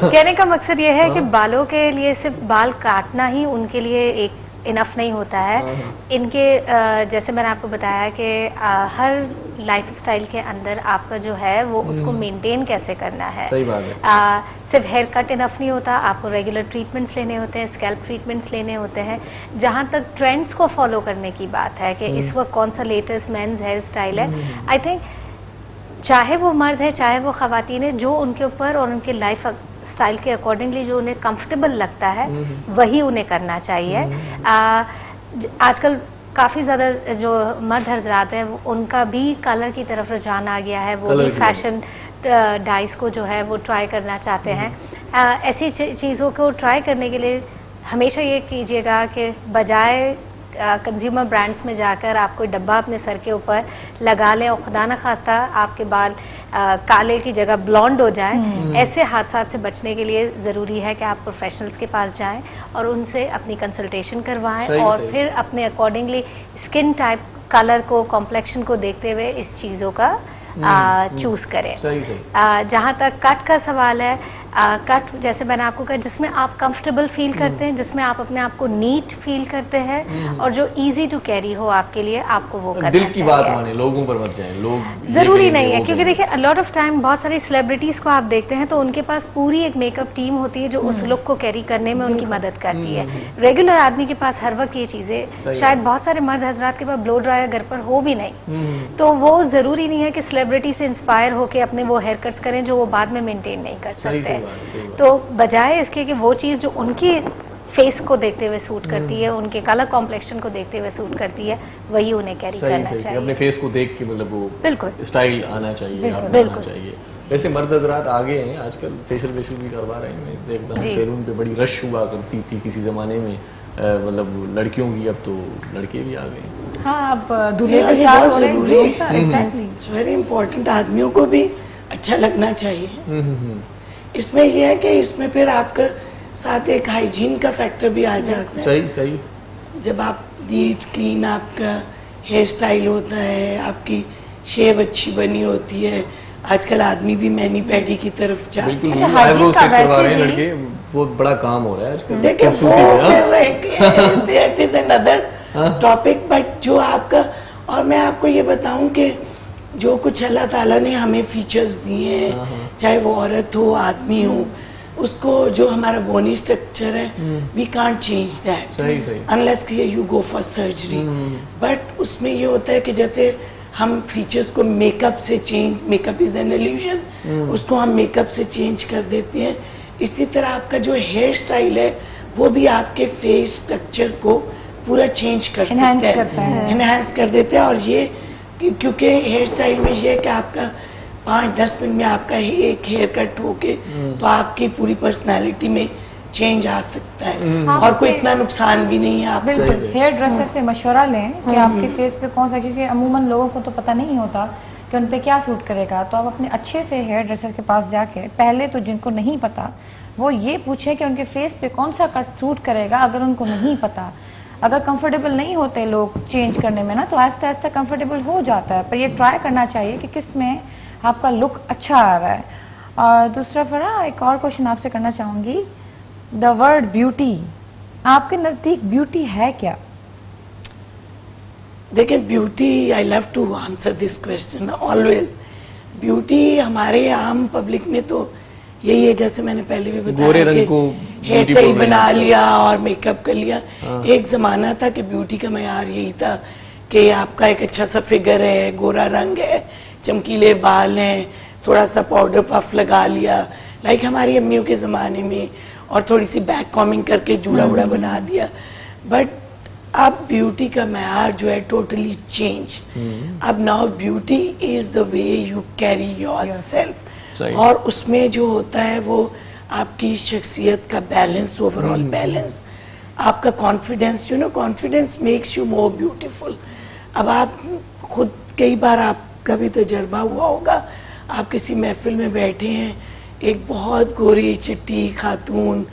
Speaker 4: कहने का मकसद ये है कि बालों के लिए सिर्फ बाल काटना ही उनके लिए एक इनफ नहीं होता है। इनके जैसे मैंने आपको बताया कि हर लाइफस्टाइल के अंदर आपका जो है वो उसको मेंटेन कैसे करना है।
Speaker 3: सही बात है।
Speaker 4: सिर्फ हेयर कट इनफ नहीं होता, आपको रेगुलर ट्रीटमेंट्स लेने होते हैं, स्कैल्प ट्रीटमेंट्स लेने होते हैं। जहाँ तक ट्रेंड्स को फॉलो करने की बात है कि इस वक्त कौन सा लेटेस्ट मेंस हेयर स्टाइल है, आई थिंक चाहे वो मर्द है चाहे वो ख़वातीन है, जो उनके ऊपर और उनके लाइफ स्टाइल के अकॉर्डिंगली जो उन्हें कंफर्टेबल लगता है वही उन्हें करना चाहिए। आजकल काफ़ी ज़्यादा जो मर्द हज़रात हैं उनका भी कलर की तरफ रुझान आ गया है, वो भी फैशन डाइस को जो है वो ट्राई करना चाहते हैं। ऐसी चीज़ों को ट्राई करने के लिए हमेशा ये कीजिएगा कि बजाय कंज्यूमर ब्रांड्स में जाकर आप कोई डब्बा अपने सर के ऊपर लगा लें और खुदा न खास्ता आपके बाल काले की जगह ब्लॉन्ड हो जाएं, ऐसे हादसात से बचने के लिए ज़रूरी है कि आप प्रोफेशनल्स के पास जाएं और उनसे अपनी कंसल्टेशन करवाएं और फिर अपने अकॉर्डिंगली स्किन टाइप, कलर को, कॉम्प्लेक्शन को देखते हुए इस चीज़ों का चूज़ करें। जहाँ तक कट का सवाल है, कट जैसे मैंने आपको कहा जिसमें आप कंफर्टेबल फील करते हैं, जिसमें आप अपने आप को नीट फील करते हैं और जो इजी टू कैरी हो आपके लिए, आपको वो करना चाहिए।
Speaker 3: दिल की बात माने, लोगों पर मत जाएं। लोग
Speaker 4: जरूरी नहीं है, क्योंकि देखिए अ लॉट ऑफ टाइम बहुत सारी सेलिब्रिटीज को आप देखते हैं तो उनके पास पूरी एक मेकअप टीम होती है जो उस लुक को कैरी करने में उनकी मदद करती है। रेगुलर आदमी के पास हर वक्त ये चीजें, शायद बहुत सारे मर्द हजरात के पास ब्लो ड्रायर घर पर हो भी नहीं, तो वो जरूरी नहीं है कि सेलिब्रिटी से इंस्पायर होकर अपने वो हेयर कट्स करें जो वो बाद में मेंटेन नहीं कर सकते। तो बजाय इसके कि वो चीज़ जो उनकी फेस को देखते हुए सूट करती है, उनके कलर कॉम्प्लेक्शन को देखते हुए सूट करती है, वही उन्हें कैरी करना चाहिए।
Speaker 3: अपने फेस को देख के मतलब वो
Speaker 4: बिल्कुल
Speaker 3: स्टाइल आना चाहिए, आना चाहिए। वैसे मर्द हजरात आगे हैं आजकल, फेशियल भी करवा रहे हैं। मैं देखता हूँ सैलून पे बड़ी रश हुआ करती थी किसी ज़माने में, मतलब लड़कियों की, अब तो लड़के भी आ गए।
Speaker 8: हाँ, अब दूल्हे के साथ हो रहे हैं। Exactly,
Speaker 5: it's very important. आदमियों को भी अच्छा लगना चाहिए। इसमें यह है कि इसमें फिर आपका साथ एक हाइजीन का फैक्टर भी आ जाता है।
Speaker 3: सही सही।
Speaker 5: जब आप नीट क्लीन आपका हेयर स्टाइल होता है, आपकी शेव अच्छी बनी होती है। आजकल आदमी भी मैनी पैडी की तरफ जाते हैं।
Speaker 3: बिल्कुल आईब्रो सेट करवा रहे हैं लड़के, वो बड़ा काम हो रहा है आजकल।
Speaker 5: देखिए वो इज अनदर टॉपिक, बट जो आपका, और मैं आपको ये बताऊं कि जो कुछ अल्लाह ताला ने हमें फीचर्स दिए हैं, चाहे वो औरत हो आदमी हो, उसको जो हमारा बॉडी स्ट्रक्चर है we can't change that unless you go for surgery. But उसमें ये होता है कि जैसे हम फीचर्स को मेकअप से change, makeup is an illusion, उसको हम मेकअप से चेंज कर देते हैं। इसी तरह आपका जो हेयर स्टाइल है वो भी आपके फेस स्ट्रक्चर को पूरा चेंज कर सकते हैं, एनहांस कर देते हैं। और ये क्योंकि हेयर स्टाइल में ये है कि आपका 5-10 मिनट में आपका एक हेयर कट होके तो आपकी पूरी पर्सनालिटी में चेंज आ सकता है, और कोई इतना नुकसान भी नहीं है। आप
Speaker 8: बिल्कुल हेयर ड्रेसर से मशवरा लें कि आपके फेस पे कौन सा, क्योंकि अमूमन लोगों को तो पता नहीं होता कि उन पे क्या सूट करेगा। तो आप अपने अच्छे से हेयर ड्रेसर के पास जाके पहले तो जिनको नहीं पता वो ये पूछें कि उनके फेस पे कौन सा कट सूट करेगा। अगर उनको नहीं पता, अगर कंफर्टेबल नहीं होते लोग चेंज करने में ना, तो आहिस्ता आहिस्ता कंफर्टेबल हो जाता है। पर ये ट्राई करना चाहिए कि किस में आपका लुक अच्छा आ रहा है। और दूसरा फरा, एक और क्वेश्चन आपसे करना चाहूँगी, द वर्ड ब्यूटी, आपके नज़दीक ब्यूटी है क्या?
Speaker 5: देखिए beauty, I love to answer this question always. Beauty हमारे आम पब्लिक में तो यही है, जैसे मैंने पहले भी बताया,
Speaker 3: गोरे रंग को
Speaker 5: हेयर स्टाइल बना लिया और मेकअप कर लिया। एक जमाना था कि ब्यूटी का मयार यही था कि आपका एक अच्छा सा फिगर है, गोरा रंग है, चमकीले बाल हैं, थोड़ा सा पाउडर पफ लगा लिया, लाइक हमारी अम्मियों के ज़माने में, और थोड़ी सी बैक कॉमिंग करके जूड़ा वूड़ा बना दिया। बट अब ब्यूटी का मयार जो है टोटली चेंज। अब now beauty is the way you carry yourself, और उसमें जो होता है वो आपकी शख्सियत का बैलेंस, ओवरऑल बैलेंस, आपका confidence, you know confidence makes you more beautiful. अब आप खुद, कई बार आपका भी तजर्बा हुआ होगा, आप किसी महफिल में बैठे हैं, एक बहुत गोरी चिट्टी खातून,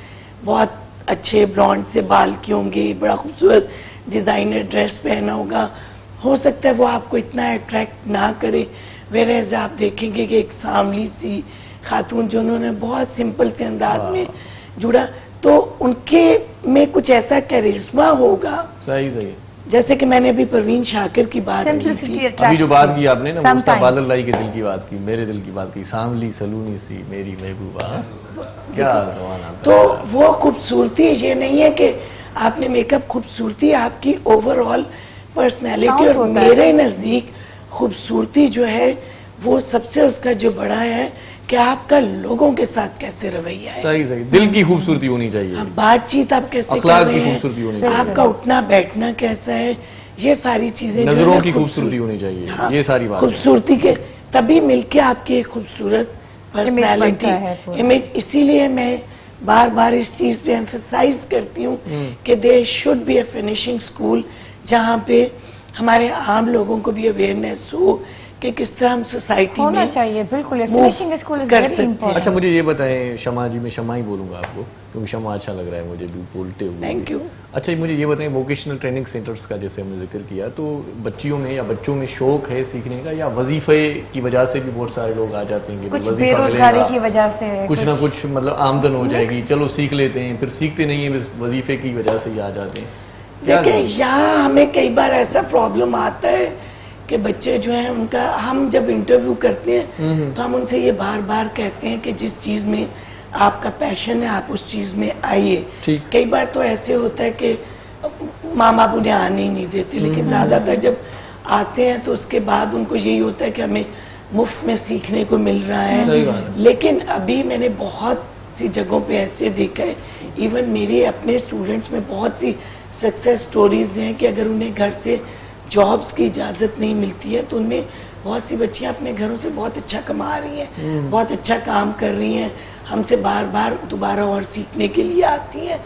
Speaker 5: बहुत अच्छे ब्लॉन्ड से बाल की होंगे, बड़ा खूबसूरत डिज़ाइनर ड्रेस पहना होगा, हो सकता है वो आपको इतना अट्रैक्ट ना करे। वेरेज आप देखेंगे कि एक सांवली सी खातून जिन्होंने बहुत सिंपल से अंदाज में जुड़ा, तो उनके में कुछ ऐसा करिश्मा होगा।
Speaker 3: सही
Speaker 5: जैसे कि मैंने अभी परवीन शाकिर की बात की थी,
Speaker 3: अभी जो बात की आपने ना, मुस्ता बादल लाई के दिल की बात की, मेरे दिल की बात की, सांवली सलूनी सी मेरी महबूबा, क्या ज़माना था।
Speaker 5: तो वो खूबसूरती ये नहीं है कि आपने मेकअप, खूबसूरती आपकी ओवरऑल पर्सनैलिटी। और मेरे नज़दीक खूबसूरती जो है वो सबसे उसका जो बड़ा है कि आपका लोगों के साथ कैसे रवैया है।
Speaker 3: सही दिल की खूबसूरती होनी चाहिए,
Speaker 5: बातचीत आप कैसे
Speaker 3: अखलाक
Speaker 5: कर
Speaker 3: की
Speaker 5: रहे हैं,
Speaker 3: खूबसूरती होनी चाहिए,
Speaker 5: आपका उठना बैठना कैसा है, ये सारी चीजें,
Speaker 3: नजरों की खूबसूरती होनी चाहिए।
Speaker 5: हाँ,
Speaker 3: ये सारी बात
Speaker 5: खूबसूरती के तभी मिलके आपकी एक खूबसूरत पर्सनैलिटी, इमेज। इसीलिए मैं बार बार इस चीज पे एम्फसाइज करती हूँ कि there should be a finishing school, जहाँ पे हमारे आम लोगों को भी अवेयरनेस हो कि किस तरह हम सोसाइटी
Speaker 8: होना
Speaker 5: में
Speaker 8: चाहिए। बिल्कुल, finishing school is very important.
Speaker 3: अच्छा मुझे ये बताएं शमा जी, मैं शमा ही बोलूंगा आपको क्योंकि शमा अच्छा लग रहा है मुझे भी बोलते हुए।
Speaker 5: Thank you.
Speaker 3: अच्छा मुझे ये बताएं, वोकेशनल ट्रेनिंग सेंटर्स का जैसे हमने जिक्र किया, तो बच्चियों में या बच्चों में शौक है सीखने का, या वजीफे की वजह से भी बहुत सारे लोग आ जाते हैं कि
Speaker 8: कुछ
Speaker 3: वजीफा
Speaker 8: बेरोजगारी की वजह से
Speaker 3: कुछ ना कुछ मतलब आमदन हो जाएगी, चलो सीख लेते हैं, फिर सीखते नहीं है, वजीफे की वजह से ही आ जाते हैं।
Speaker 5: देखिए यहाँ हमें कई बार ऐसा प्रॉब्लम आता है कि बच्चे जो हैं उनका, हम जब इंटरव्यू करते हैं तो हम उनसे ये बार बार कहते हैं कि जिस चीज़ में आपका पैशन है आप उस चीज़ में आइए। कई बार तो ऐसे होता है कि माँ बाप उन्हें आने ही नहीं देते, लेकिन ज़्यादातर जब आते हैं तो उसके बाद उनको यही होता है कि हमें मुफ्त में सीखने को मिल रहा है। लेकिन अभी मैंने बहुत सी जगहों पे ऐसे देखा है, इवन मेरे अपने स्टूडेंट्स में बहुत सी सक्सेस स्टोरीज हैं कि अगर उन्हें घर से जॉब्स की इजाज़त नहीं मिलती है तो उनमें बहुत सी बच्चियां अपने घरों से बहुत अच्छा कमा रही हैं, बहुत अच्छा काम कर रही हैं, हमसे बार बार दोबारा और सीखने के लिए आती हैं।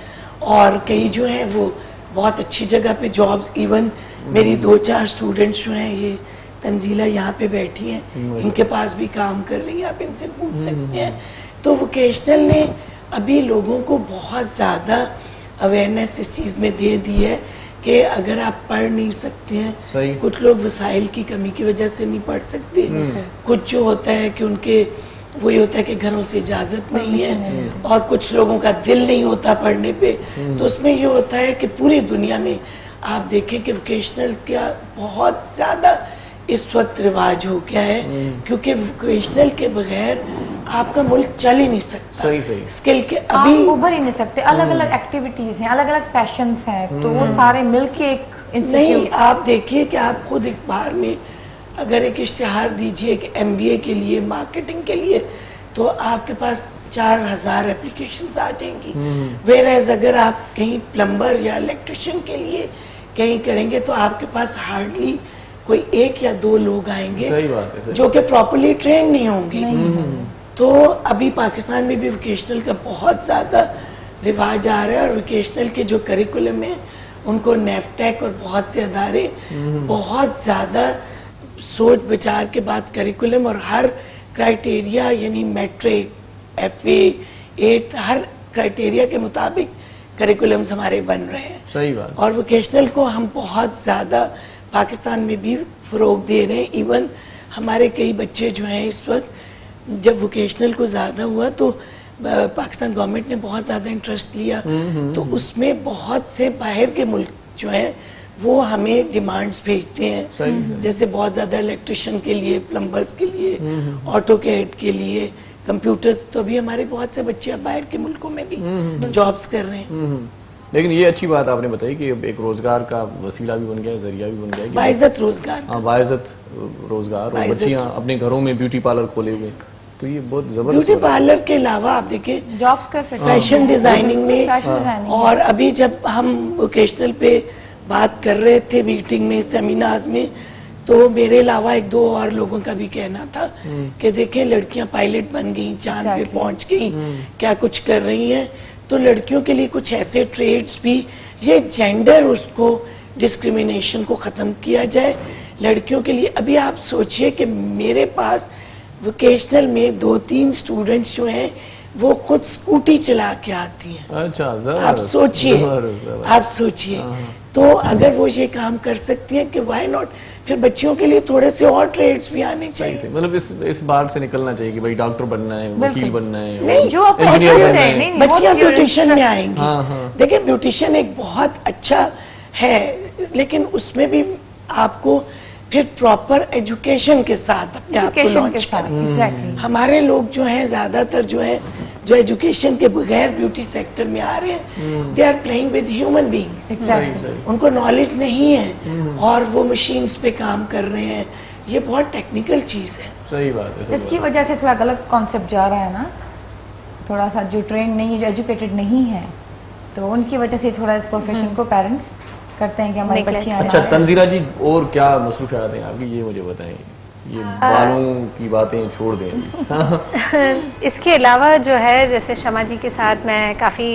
Speaker 5: और कई जो हैं वो बहुत अच्छी जगह पे जॉब्स, इवन मेरी 2-4 स्टूडेंट्स जो हैं, ये तंजीला यहाँ पे बैठी हैं, इनके पास भी काम कर रही हैं, आप इनसे पूछ सकते हैं। तो वोकेशनल ने अभी लोगों को बहुत ज़्यादा अवेयरनेस इस चीज़ में दे दी है कि अगर आप पढ़ नहीं सकते हैं,
Speaker 3: सही।
Speaker 5: कुछ लोग वसाइल की कमी की वजह से नहीं पढ़ सकते, कुछ जो होता है कि उनके वही होता है कि घरों से इजाजत नहीं है, और कुछ लोगों का दिल नहीं होता पढ़ने पे। तो उसमें ये होता है कि पूरी दुनिया में आप देखें कि वोकेशनल का बहुत ज्यादा इस वक्त रिवाज हो गया है, क्योंकि वोकेशनल के बगैर आपका मुल्क चल ही नहीं सकता।
Speaker 3: सही सही।
Speaker 5: स्किल के
Speaker 8: आप
Speaker 5: अभी
Speaker 8: उभर ही नहीं सकते। अलग अलग एक्टिविटीज हैं, अलग अलग पैशंस हैं, तो वो सारे मिलके एक
Speaker 5: नहीं,
Speaker 8: इंस्टीट्यूट।
Speaker 5: आप देखिए कि आप खुद अखबार में अगर एक इश्तिहार दीजिए कि MBA के लिए, मार्केटिंग के लिए, तो आपके पास 4000 एप्लीकेशंस आ जाएंगी। वेयर अगर आप कहीं प्लम्बर या इलेक्ट्रिशियन के लिए कहीं करेंगे तो आपके पास हार्डली कोई 1 या 2 लोग आएंगे।
Speaker 3: सही बात है, सही।
Speaker 5: जो कि प्रॉपर्ली ट्रेन नहीं होंगे। तो अभी पाकिस्तान में भी वोकेशनल का बहुत ज्यादा रिवाज आ रहा है, और वोकेशनल के जो करिकुलम है उनको नेफ्टेक और बहुत से अदारे बहुत ज्यादा सोच विचार के बाद करिकुलम और हर क्राइटेरिया यानी मैट्रिक, FA, 8 हर क्राइटेरिया के मुताबिक करिकुलम्स हमारे बन रहे हैं।
Speaker 3: सही बात।
Speaker 5: और वोकेशनल को हम बहुत ज्यादा पाकिस्तान में भी फरोग दे रहे हैं। इवन हमारे कई बच्चे जो हैं इस वक्त जब वोकेशनल को ज्यादा हुआ तो पाकिस्तान गवर्नमेंट ने बहुत ज्यादा इंटरेस्ट लिया, तो उसमें बहुत से बाहर के मुल्क जो हैं वो हमें डिमांड्स भेजते हैं, जैसे बहुत ज्यादा इलेक्ट्रिशियन के लिए, प्लम्बर्स के लिए, ऑटो कैड के लिए, कंप्यूटर्स। तो अभी हमारे बहुत से बच्चे अब बाहर के मुल्कों में भी जॉब्स कर रहे हैं।
Speaker 3: लेकिन ये अच्छी बात आपने बताई कि एक रोजगार का वसीला भी बन गया, जरिया भी बन गया,
Speaker 5: बाइज्जत रोजगार।
Speaker 3: हाँ, बाइज्जत रोजगार, और बच्चियां अपने घरों में ब्यूटी पार्लर खोले हुए, तो ये बहुत जबरदस्त।
Speaker 5: ब्यूटी पार्लर के अलावा आप देखिए
Speaker 8: जॉब्स कर सकते हैं,
Speaker 5: फैशन डिजाइनिंग में,
Speaker 8: फैशन डिजाइनिंग।
Speaker 5: और अभी जब हम वोकेशनल पे बात कर रहे थे मीटिंग में, सेमिनार्स में, तो मेरे अलावा 1-2 और लोगों का भी कहना था कि देखें लड़कियां पायलट बन गई, चांद पे पहुंच गई, क्या कुछ कर रही हैं। तो लड़कियों के लिए कुछ ऐसे ट्रेड्स भी, ये जेंडर उसको डिस्क्रिमिनेशन को खत्म किया जाए लड़कियों के लिए। अभी आप सोचिए कि मेरे पास वोकेशनल में 2-3 स्टूडेंट्स जो हैं वो खुद स्कूटी चला के आती हैं।
Speaker 3: अच्छा,
Speaker 5: आप सोचिए, आप सोचिए। तो अगर वो ये काम कर सकती हैं कि व्हाई नॉट, फिर बच्चियों के लिए थोड़े से और ट्रेड्स भी आने चाहिए।
Speaker 3: सही। मतलब इस बात से निकलना चाहिए कि भाई डॉक्टर बनना है, वकील बनना है,
Speaker 5: नहीं,
Speaker 8: जो आपका
Speaker 3: इंजीनियर
Speaker 8: इंटरेस्ट
Speaker 3: बनना
Speaker 8: है,
Speaker 3: है।
Speaker 8: नहीं,
Speaker 5: बच्चियां ब्यूटिशियन में आएंगी।
Speaker 3: हाँ।
Speaker 5: देखिए ब्यूटिशियन एक बहुत अच्छा है, लेकिन उसमें भी आपको फिर प्रॉपर एजुकेशन के साथ अपने आप को
Speaker 8: एजुकेशन के
Speaker 5: लॉन्च
Speaker 8: साथ,
Speaker 5: करना।
Speaker 8: एग्जैक्टली।
Speaker 5: हमारे लोग जो हैं ज्यादातर जो है जो एजुकेशन के बगैर ब्यूटी सेक्टर में आ रहे हैं, they are playing with human beings. उनको नॉलेज नहीं है और वो मशीन्स पे काम कर रहे हैं। ये बहुत टेक्निकल चीज है।
Speaker 3: सही बात है।
Speaker 8: इसकी वजह से थोड़ा गलत कॉन्सेप्ट जा रहा है ना, थोड़ा सा जो ट्रेन नहीं है, जो एजुकेटेड नहीं है, तो उनकी वजह से थोड़ा इस प्रोफेशन को पेरेंट्स करते हैं कि हमारी बच्चियां।
Speaker 3: अच्छा तंजीरा जी, और क्या मसरूफियात हैं आपकी, ये मुझे बताएं। ये बालों की बातें छोड़ दें अभी।
Speaker 4: इसके अलावा जो है, जैसे शमा जी के साथ मैं काफ़ी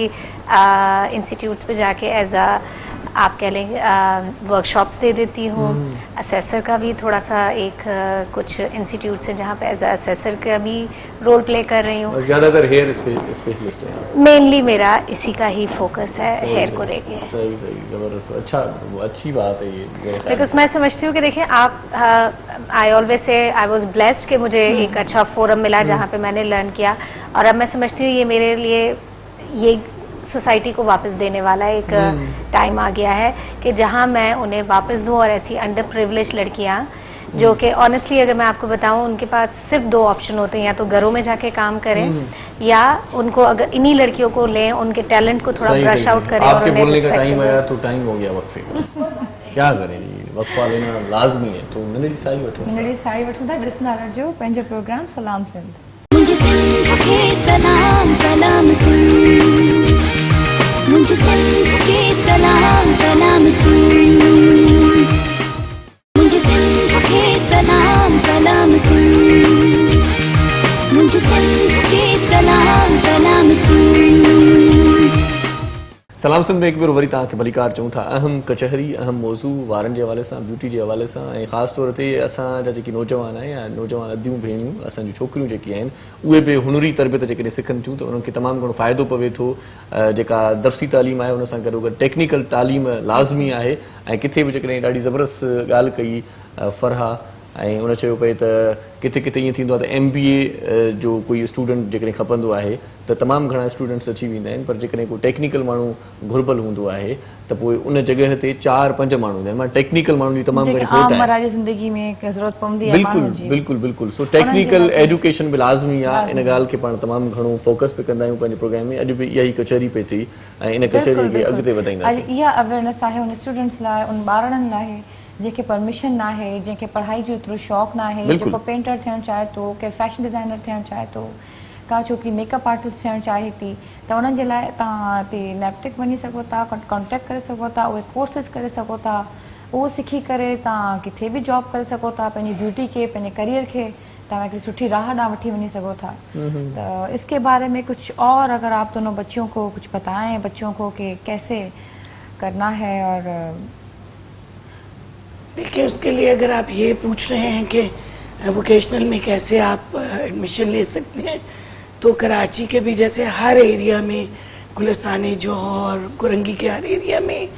Speaker 4: इंस्टीट्यूट्स पे जाके एज अ आप कह लें वर्कशॉप्स दे देती हूँ। असेसर का भी थोड़ा सा एक कुछ इंस्टीट्यूट्स हैं जहाँ पे एज अ असेसर का भी रोल प्ले कर रही हूँ।
Speaker 3: ज़्यादातर हेयर स्पेशलिस्ट हैं आप?
Speaker 4: मेनली मेरा इसी का ही फोकस है, हेयर को लेके।
Speaker 3: सही ज़बरदस्त, अच्छा, अच्छी बात है ये।
Speaker 4: बिकॉज मैं समझती हूँ कि देखिए आप, I always say I was blessed कि मुझे एक अच्छा फोरम मिला जहाँ पे मैंने लर्न किया, और अब मैं समझती हूँ ये मेरे लिए ये सोसाइटी को वापस देने वाला एक टाइम आ गया है कि जहां मैं उन्हें वापस दूं। और ऐसी अंडर प्रिविलेज लड़कियां जो कि ऑनेस्टली अगर मैं आपको बताऊं, उनके पास सिर्फ 2 ऑप्शन होते हैं, या तो घरों में जाके काम करें, या उनको अगर इन्हीं लड़कियों को लें, उनके टैलेंट को थोड़ा ब्रश आउट करें।
Speaker 3: आपके बोलने का टाइम आया तो टाइम हो गया वक्फे का। क्या करें, वक्फा लेना लाजमी है, तो मिनड़ी साई वठो
Speaker 8: था ॾिसंदा रहिजो पंहिंजो प्रोग्राम सलाम सिंध।
Speaker 1: मुझे सिंध के सलाम सलाम सिंध, मुझे सिंध के सलाम सलाम सिंध, मुझे सिंध के सलाम सलाम सिंध, मुझे सिंध के सलाम सलाम सिंध।
Speaker 3: सलाम सिंध में एक बार वरी तव्हांखे भलीकार चऊं था। अहम कचहरी अहम मौज़ू वारनि जे हवाले सां, ब्यूटी जे हवाले सां, ऐं ख़ासि तौर ते असांजा जेके नौजवान आहिनि या नौजवान अदियूं भेणियूं असांजूं छोकिरियूं जेकी आहिनि उहे बि हुनरी तरबियत जेकॾहिं सिखनि थियूं त उन्हनि खे तमामु घणो फ़ाइदो पवे थो। जेका दर्सी तालीम आहे उन सां गॾोगॾु टेक्निकल तालीम लाज़मी आहे। ऐं किथे बि जेकॾहिं ॾाढी ज़बरदस्त ॻाल्हि कई फरहा, ऐं उन चयो पई त किथे किथे ईअं थींदो आहे त MBA जो कोई स्टूडेंट जेकॾहिं खपंदो आहे त तमामु घणा स्टूडेंट्स अची वेंदा आहिनि, पर जेकॾहिं कोई टेक्निकल माण्हू घुर्बल हूंदो आहे त पोइ उन जॻह ते 4-5 माण्हू हूंदा आहिनि। मां टेक्निकल माण्हुनि जी तमामु घणी खोट आहे।
Speaker 8: ज़िंदगी में ज़रूरत पवंदी आहे
Speaker 3: बिल्कुलु बिल्कुलु बिल्कुलु। सो टेक्निकल एजुकेशन बि लाज़मी आहे। इन ॻाल्हि खे पाण तमामु घणो फोकस पे कंदा आहियूं पंहिंजे प्रोग्राम में। अॼु बि इहा ई कचहरी पे थी ऐं इन कचहरी खे अॻिते वधाईंदासीं।
Speaker 8: इहा अवेयरनेस आहे उन स्टूडेंट्स लाइ, उन ॿारनि लाइ जेके परमिशन ना है, जंहिंखे पढ़ाई जो एतिरो शौक़ु ना है, जेको पेंटर थियणु चाहे थो, केरु फैशन डिज़ाइनर थियणु चाहे थो, का छोकिरी मेकअप आर्टिस्ट थियणु चाहे थी, त उन्हनि जे लाइ तव्हां हिते नैपटेक वञी सघो था, कॉन्टेक्ट करे सघो था, उहे कोर्सिस करे सघो था, उहो सिखी करे तव्हां किथे बि जॉब करे सघो था, पंहिंजी ब्यूटी खे, पंहिंजे करियर खे तव्हां हिकिड़ी सुठी राह ॾांहुं वठी वञी सघो था। तो इसके बारे में कुछ और अगर आप दोनों बच्चों को कुछ बताएं, बच्चों को कि कैसे करना है। और
Speaker 5: देखिए, उसके लिए अगर आप ये पूछ रहे हैं कि वोकेशनल में कैसे आप एडमिशन ले सकते हैं, तो कराची के भी जैसे हर एरिया में, गुलिस्तान जौहर, कुरंगी के हर एरिया में,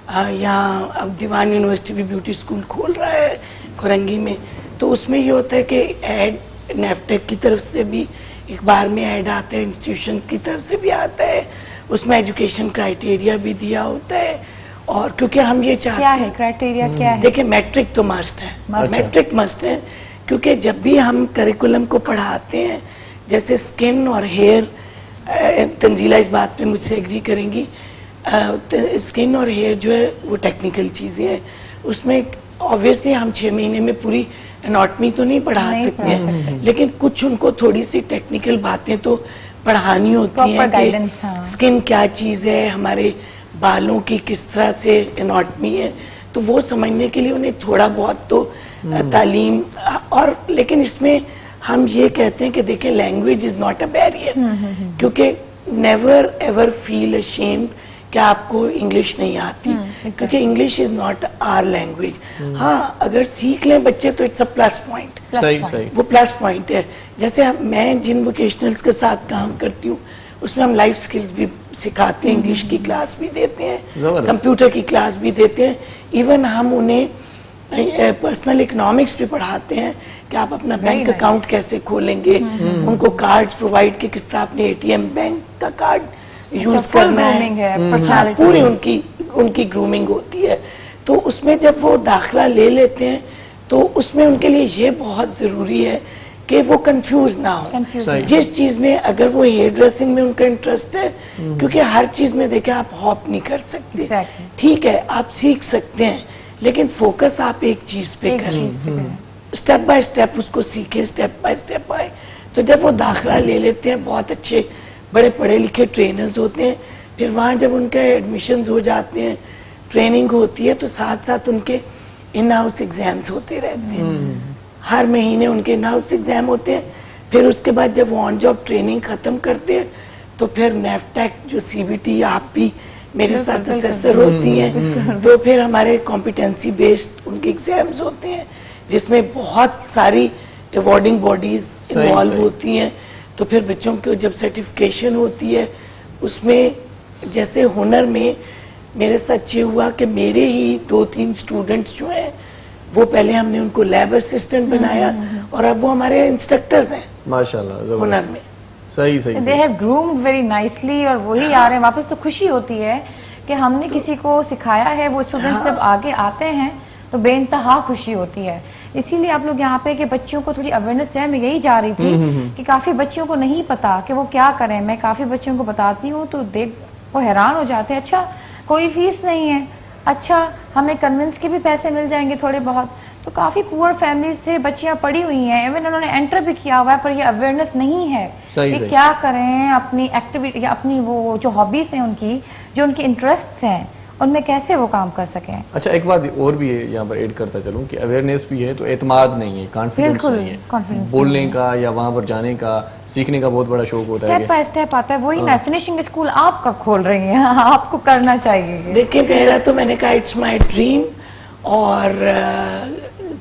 Speaker 5: यहाँ अब दीवान यूनिवर्सिटी भी ब्यूटी स्कूल खोल रहा है कुरंगी में, तो उसमें ये होता है कि ऐड नेफ्टेक की तरफ से भी अखबार में ऐड आता है, इंस्टीट्यूशन की तरफ से भी आता है, उसमें एजुकेशन क्राइटेरिया भी दिया होता है। और क्योंकि हम ये चाहते हैं,
Speaker 8: क्या है क्राइटेरिया, क्या है?
Speaker 5: देखिए, मैट्रिक तो मस्ट है, मैट्रिक मस्ट है, क्योंकि जब भी हम करिकुलम को पढ़ाते हैं, जैसे स्किन और हेयर, तंजीला इस बात पे मुझसे एग्री करेंगी, स्किन और हेयर जो है वो टेक्निकल चीज़ें हैं, उसमें ऑब्वियसली हम 6 महीने में पूरी एनाटॉमी तो नहीं पढ़ा सकते हैं, लेकिन कुछ उनको थोड़ी सी टेक्निकल बातें तो पढ़ानी होती हैं कि स्किन क्या चीज़ है, हमारे बालों की किस तरह से एनाटॉमी है, तो वो समझने के लिए उन्हें थोड़ा बहुत तो तालीम। और लेकिन इसमें हम ये कहते हैं कि देखिए, language is not a barrier, क्योंकि नेवर एवर फील अशेम्ड कि आपको इंग्लिश नहीं आती, क्योंकि English is not our language. हाँ, अगर सीख लें बच्चे तो इट्स अ प्लस पॉइंट,
Speaker 3: सही
Speaker 5: वो प्लस पॉइंट है। जैसे मैं जिन वोकेशनल्स के साथ काम करती हूँ उसमें हम लाइफ स्किल्स भी सिखाते हैं, इंग्लिश की क्लास भी देते हैं, कंप्यूटर की क्लास भी देते हैं, इवन हम उन्हें पर्सनल इकोनॉमिक्स भी पढ़ाते हैं कि आप अपना बैंक अकाउंट कैसे खोलेंगे, उनको कार्ड्स प्रोवाइड के किस तरह अपने ATM बैंक का कार्ड यूज करना है, पूरी उनकी ग्रूमिंग होती है। तो उसमें जब वो दाखिला ले लेते हैं तो उसमें उनके लिए ये बहुत ज़रूरी है कि वो कंफ्यूज ना हो जिस चीज में, अगर वो हेयर ड्रेसिंग में उनका इंटरेस्ट है, क्योंकि हर चीज में देखें आप हॉप नहीं कर सकते, ठीक है, आप सीख सकते हैं, लेकिन फोकस आप एक चीज पे करें, स्टेप बाय स्टेप उसको सीखें, स्टेप बाय स्टेप आए। तो जब वो दाखिला ले लेते हैं, बहुत अच्छे बड़े पढ़े लिखे ट्रेनर्स होते हैं, फिर वहाँ जब उनके एडमिशन हो जाते हैं, ट्रेनिंग होती है, तो साथ साथ उनके इन हाउस एग्जाम्स होते रहते हैं, हर महीने उनके इन हाउस एग्जाम होते हैं। फिर उसके बाद जब वो ऑन जॉब ट्रेनिंग खत्म करते हैं तो फिर नेफ्टेक जो CBT, आप भी मेरे साथ असेसर होती हैं, तो फिर हमारे कॉम्पिटेंसी बेस्ड उनके एग्जाम्स होते हैं, जिसमें बहुत सारी रिवॉर्डिंग बॉडीज इन्वॉल्व होती हैं। तो फिर बच्चों को जब सर्टिफिकेशन होती है, उसमें जैसे हुनर में मेरे साथ ये हुआ कि मेरे ही 2-3 स्टूडेंट्स जो हैं, वो पहले हमने उनको लैब असिस्टेंट बनाया और अब वो हमारे इंस्ट्रक्टर्स हैं माशाल्लाह हुनर में।
Speaker 3: सही
Speaker 8: they have groomed very nicely, और वही आ रहे हैं वापस। तो खुशी होती है कि हमने किसी को सिखाया है, वो स्टूडेंट्स जब आगे आते हैं तो बेइंतहा खुशी होती है। इसीलिए आप लोग यहाँ पे कि बच्चों को थोड़ी अवेयरनेस है, मैं यही जा रही थी कि काफी बच्चों को नहीं पता कि वो क्या करें। मैं काफी बच्चों को बताती हूँ तो देख वो हैरान हो जाते हैं, अच्छा कोई फीस नहीं है, अच्छा हमें कन्विंस के भी पैसे मिल जाएंगे थोड़े बहुत। तो काफी पुअर फैमिलीज से बच्चियां पढ़ी हुई हैं, इवन उन्होंने एंटर भी किया हुआ है, पर ये अवेयरनेस नहीं है कि क्या करें अपनी एक्टिविटी या अपनी वो जो हॉबीज हैं उनकी, जो उनके इंटरेस्ट्स हैं, उनमें कैसे वो काम कर सकें।
Speaker 3: अच्छा, एक बात और भी है यहाँ पर ऐड करता चलूँ कि अवेयरनेस भी है तो एतमाद नहीं है, कॉन्फिडेंस नहीं है,
Speaker 8: confidence
Speaker 3: बोलने का या वहाँ पर जाने का, सीखने का बहुत बड़ा शौक होता है।
Speaker 8: स्टेप बाय स्टेप आता है, वही ना फिनिशिंग स्कूल आप कब खोल रही हैं, आपको करना चाहिए।
Speaker 5: देखिए, पहला तो मैंने कहा इट्स माय ड्रीम, और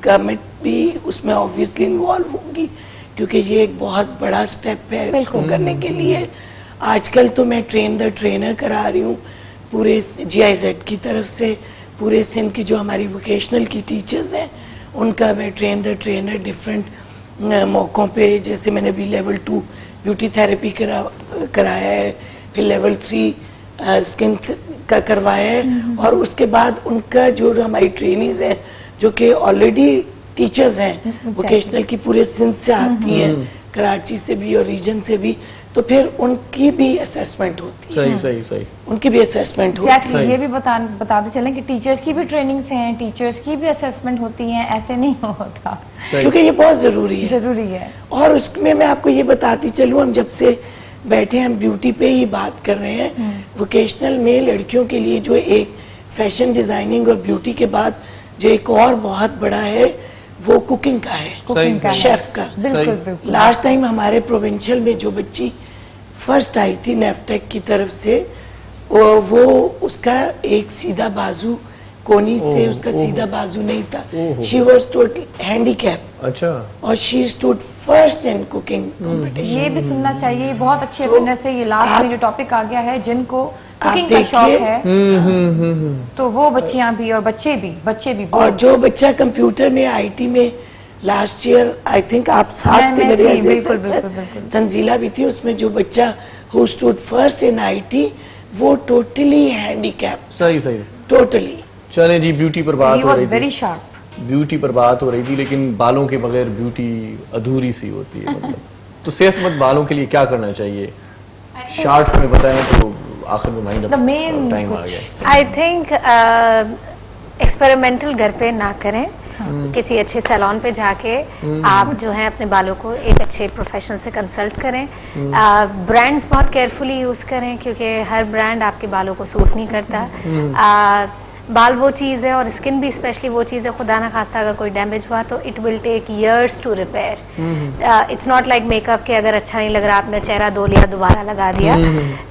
Speaker 5: गवर्नमेंट भी उसमें ऑब्वियसली इन्वॉल्व होगी, क्योंकि ये एक बहुत बड़ा स्टेप है इसको करने के लिए। आजकल तो मैं ट्रेन द ट्रेनर करा रही हूँ पूरे GIZ की तरफ से, पूरे सिंध की जो हमारी वोकेशनल की टीचर्स हैं उनका मैं ट्रेन द ट्रेनर डिफरेंट मौक़ों पे, जैसे मैंने भी लेवल 2 ब्यूटी थेरेपी कराया है, फिर लेवल 3 स्किन का करवाया है, और उसके बाद उनका जो हमारी ट्रेनीज हैं जो कि ऑलरेडी टीचर्स हैं वोकेशनल की, पूरे सिंध से आती हैं, कराची से भी और रीजन से भी, तो फिर उनकी भी असेसमेंट होती है।
Speaker 3: सही
Speaker 5: उनकी भी असेसमेंट होती है।
Speaker 8: ये भी बताते चलें कि टीचर्स की भी ट्रेनिंग्स हैं, टीचर्स की भी असेसमेंट होती हैं, ऐसे नहीं होता,
Speaker 5: क्योंकि ये बहुत जरूरी है। और उसमें मैं आपको ये बताती चलूँ, हम जब से बैठे हम ब्यूटी पे ही बात कर रहे हैं, वोकेशनल में लड़कियों के लिए जो एक फैशन डिजाइनिंग और ब्यूटी के बाद जो एक और बहुत बड़ा है वो कुकिंग का है, शेफ का।
Speaker 8: बिल्कुल।
Speaker 5: लास्ट टाइम हमारे प्रोविंशियल में जो बच्ची फर्स्ट आई थी नेफ्टेक की तरफ से, वो उसका एक सीधा बाजू कोनी से उसका सीधा बाजू नहीं था, शी वॉज टोटली हैंडीकैप।
Speaker 3: अच्छा।
Speaker 5: और she stood first in cooking competition.
Speaker 8: ये भी सुनना चाहिए, बहुत अच्छी अवेयरनेस है। ये लास्ट में जो टॉपिक आ गया है, जिनको कुकिंग का शौक है तो वो बच्चियां भी और बच्चे भी। और
Speaker 5: जो बच्चा कंप्यूटर में IT में लास्ट ईयर आई थिंक आप साथ थे मेरे, बिल्कुल तंजीला भी थी, उसमें जो बच्चा who stood first in IT वो टोटली हैंडीकैप।
Speaker 3: सही
Speaker 5: टोटली।
Speaker 3: चले जी, ब्यूटी पर बात हो रही थी,
Speaker 8: वेरी शार्प
Speaker 3: ब्यूटी पर बात हो रही थी, लेकिन बालों के बगैर ब्यूटी अधूरी सी होती है मतलब। तो सेहतमंद बालों के लिए क्या करना चाहिए, शॉर्ट में बताएं तो आखिर में माइंड टाइम आ गया।
Speaker 4: आई थिंक एक्सपेरिमेंटल घर पे ना करें, किसी अच्छे सैलून पे जाके आप जो है अपने बालों को एक अच्छे प्रोफेशनल से कंसल्ट करें। ब्रांड्स बहुत केयरफुली यूज करें, क्योंकि हर ब्रांड आपके बालों को सूट नहीं करता। बाल वो चीज़ है और स्किन भी स्पेशली वो चीज़ है, खुदा ना खास्ता अगर कोई डैमेज हुआ तो it will take years to repair. It's not like makeup के अगर अच्छा नहीं लग रहा आपने चेहरा धो लिया दोबारा लगा दिया।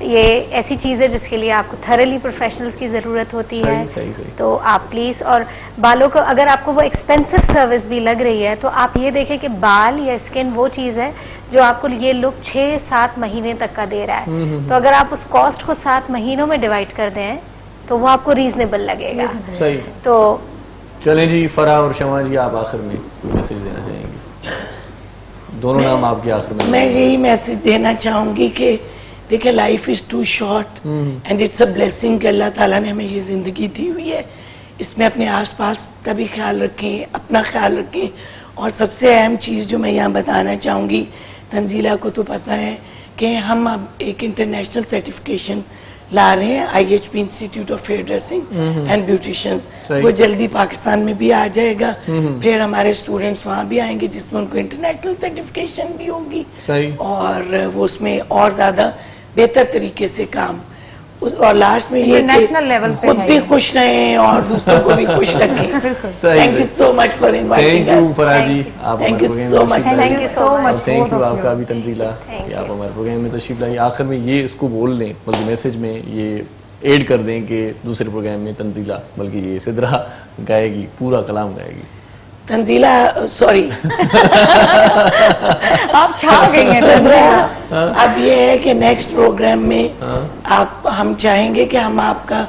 Speaker 4: ये ऐसी चीज़ है जिसके लिए आपको थरली प्रोफेशनल्स की ज़रूरत होती है।
Speaker 3: सही।
Speaker 4: तो आप प्लीज़, और बालों को अगर आपको वो एक्सपेंसिव सर्विस भी लग रही है तो आप ये देखें कि बाल या स्किन वो चीज़ है जो आपको ये लुक 6-7 महीने तक का दे रहा है। तो अगर आप उस कॉस्ट को 7 महीनों में डिवाइड कर दें तो वो आपको रीजनेबल लगेगा।
Speaker 3: सही।
Speaker 4: तो
Speaker 3: चलें जी, फराह और शमा जी, आप आखिर में मैसेज देना चाहेंगे? दोनों नाम आपके आखिर में।
Speaker 5: मैं यही मैसेज देना चाहूंगी कि देखिए, life is too short and it's a blessing कि अल्लाह ताला ने हमें ये जिंदगी दी हुई है। इसमें अपने आसपास का भी ख्याल रखें, अपना ख्याल रखें, और सबसे अहम चीज़ जो मैं यहाँ बताना चाहूँगी, तंजीला को तो पता है कि हम अब एक इंटरनेशनल सर्टिफिकेशन ला रहे हैं, IHB institute of hair dressing and beautician. वो जल्दी पाकिस्तान में भी आ जाएगा। फिर हमारे स्टूडेंट्स वहाँ भी आएंगे जिसमें उनको इंटरनेशनल सर्टिफिकेशन भी होगी। और वो उसमें और ज्यादा बेहतर तरीके से काम, और लास्ट में ये खुद भी खुश रहें और दूसरों को भी खुश रखें। Thank you so much for inviting us.
Speaker 3: Thank you Farah ji, आप
Speaker 5: thank you so much.
Speaker 4: Thank you so much.
Speaker 3: Thank you आपका भी तंजीला कि आप हमारे प्रोग्राम में तशरीफ लाई। आखिर में ये इसको बोल दें, बल्कि मैसेज में ये ऐड कर दें कि दूसरे प्रोग्राम में तंजीला बल्कि ये सिद्रा गाएगी, पूरा कलाम गाएगी।
Speaker 5: तंजीला सॉरी
Speaker 8: आप छा गई हैं।
Speaker 5: अब ये है कि नेक्स्ट प्रोग्राम में आप, हम चाहेंगे कि हम आपका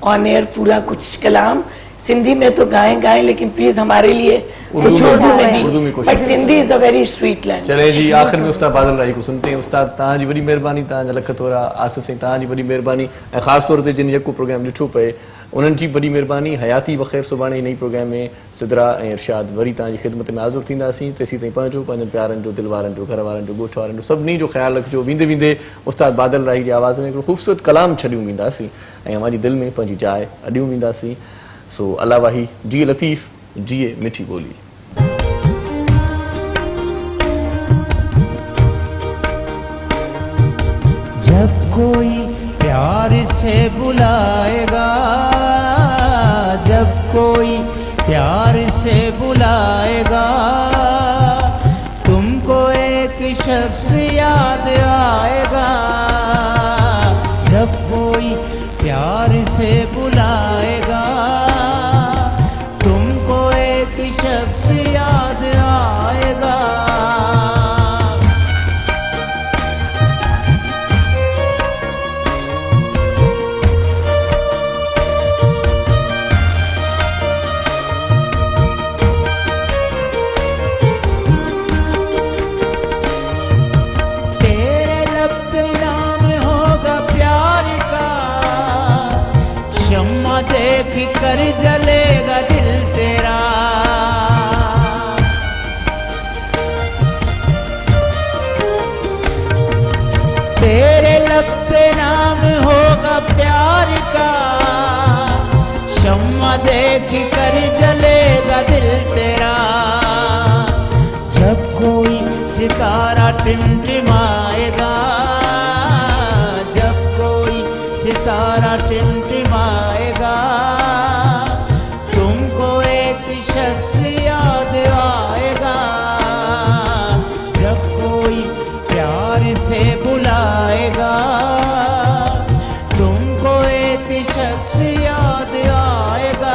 Speaker 5: ऑन एयर पूरा कुछ कलाम सिंधी में तो गाएं, लेकिन प्लीज हमारे लिए उर्दू में कुछ, but Sindhi is a very sweet language.
Speaker 3: चले जी, आखिर में उस्ताद बादल राही को सुनते हैं। उस्ताद, तव्हां जी वॾी महिरबानी, तव्हांजा लख थोरा। आसिफ सिंह, तव्हां जी वॾी महिरबानी, ऐं ख़ासि तौर ते जिन यको प्रोग्राम ॾिठो पए उन्हनि जी वॾी महिरबानी। हयाती बख़ैर, सुभाणे नई प्रोग्राम में सिद्रा ऐं इरशाद वरी तव्हांजी ख़िदमत में हाज़िर थींदासीं। तेसीं ताईं पंहिंजनि प्यारनि जो, दिलि वारनि जो, घर वारनि जो, ॻोठ वारनि जो, सभिनी जो ख़्यालु रखिजो। वेंदे वेंदे उस्ताद बादल राही जी आवाज़ में हिकिड़ो ख़ूबसूरत कलाम छॾियूं वेंदासीं ऐं हमारी दिलि में पंहिंजी जाइ अॾियूं वेंदासीं। सो अल्लाह वाही, जिए लतीफ़, जिए मिठी ॿोली।
Speaker 6: जब कोई प्यार से बुलाएगा कोई प्यार से बुलाएगा, तुमको एक शख्स याद आएगा। जब कोई प्यार से बुलाएगा, तुमको एक शख्स याद आएगा। तेरे लब पे नाम होगा प्यार का, शम्मा देख कर जलेगा दिल तेरा। तेरे लब पे नाम होगा प्यार का, शम्मा देख कर जलेगा दिल तेरा। जब कोई सितारा टिमटिमाएगा, जब कोई सितारा टिमटिमाएगा, तुमको एक शख्स याद आएगा। जब कोई प्यार से बुलाएगा, तुमको एक शख्स याद आएगा।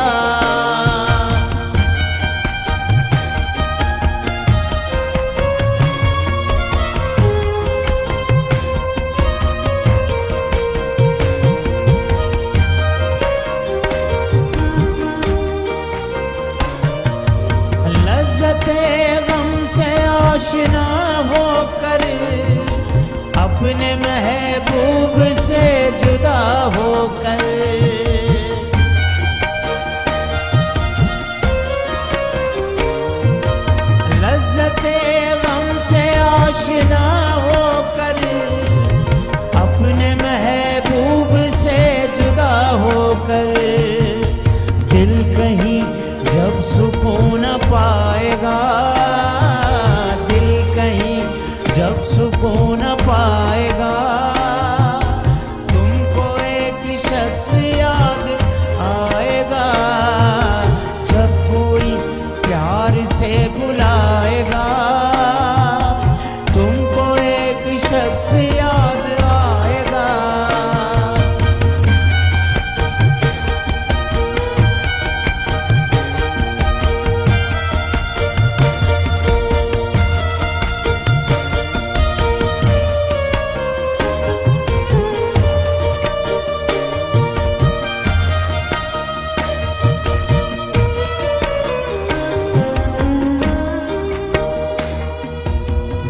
Speaker 6: लज़्ज़ते गम से आशना होकर, अपने महबूब से जुदा होकर। लज़्ज़ते गम से आशना होकर, अपने महबूब से जुदा होकर। दिल कहीं जब सुकून न पाएगा, दिल कहीं जब सुकून न पाएगा, तुमको एक शख्स याद आएगा। जब कोई प्यार से बुलाएगा, तुमको एक शख्स याद आएगा।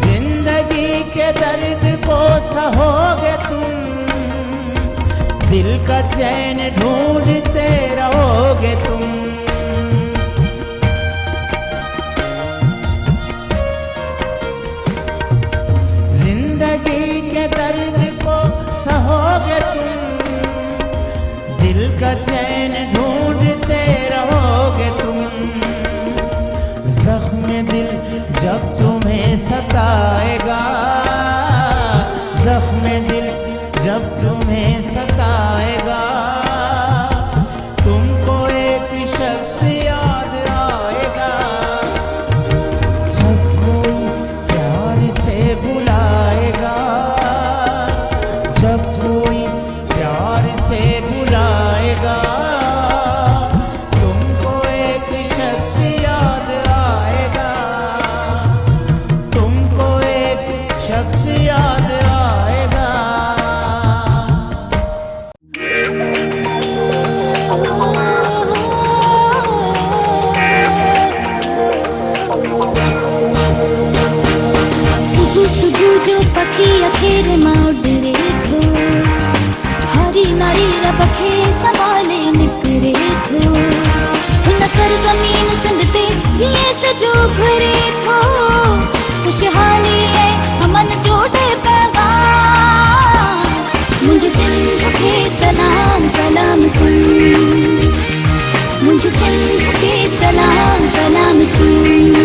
Speaker 6: जिंदगी के दर्द को सहोगे तुम, दिल का चैन ढूंढते रहोगे तुम। जिंदगी के दर्द को सहोगे तुम, दिल का चैन ढूंढते रहोगे तुम। जख्म दिल जब तुम्हें सताएगा, जख्म दिल जब तुम्हें सताएगा, तुमको एक शख्स याद आएगा। जब कोई प्यार से बुलाएगा, जब कोई प्यार से बुलाएगा, तुमको एक शख्स याद आएगा। तुमको एक शख्स याद आएगा।
Speaker 1: सुबह सुबह जो पखी अखेर मां उड़रे थो, हरी नारी रबखे संभाले निकरे थो। हिन सरज़मीन सिंध ते जिए सजो घरे थो, खुशहाली है अमन जो पैगाम। मुझे सिंध के सलाम सलाम सिंध, मुझे सिंध के सलाम सलाम सिंध।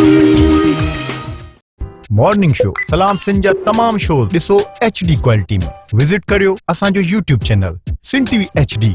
Speaker 7: मॉर्निंग शो सलाम सिंध जा तमाम शोज ॾिसो HD क्वालिटी में। विजिट करियो असांजो YouTube channel Sindh TV HD।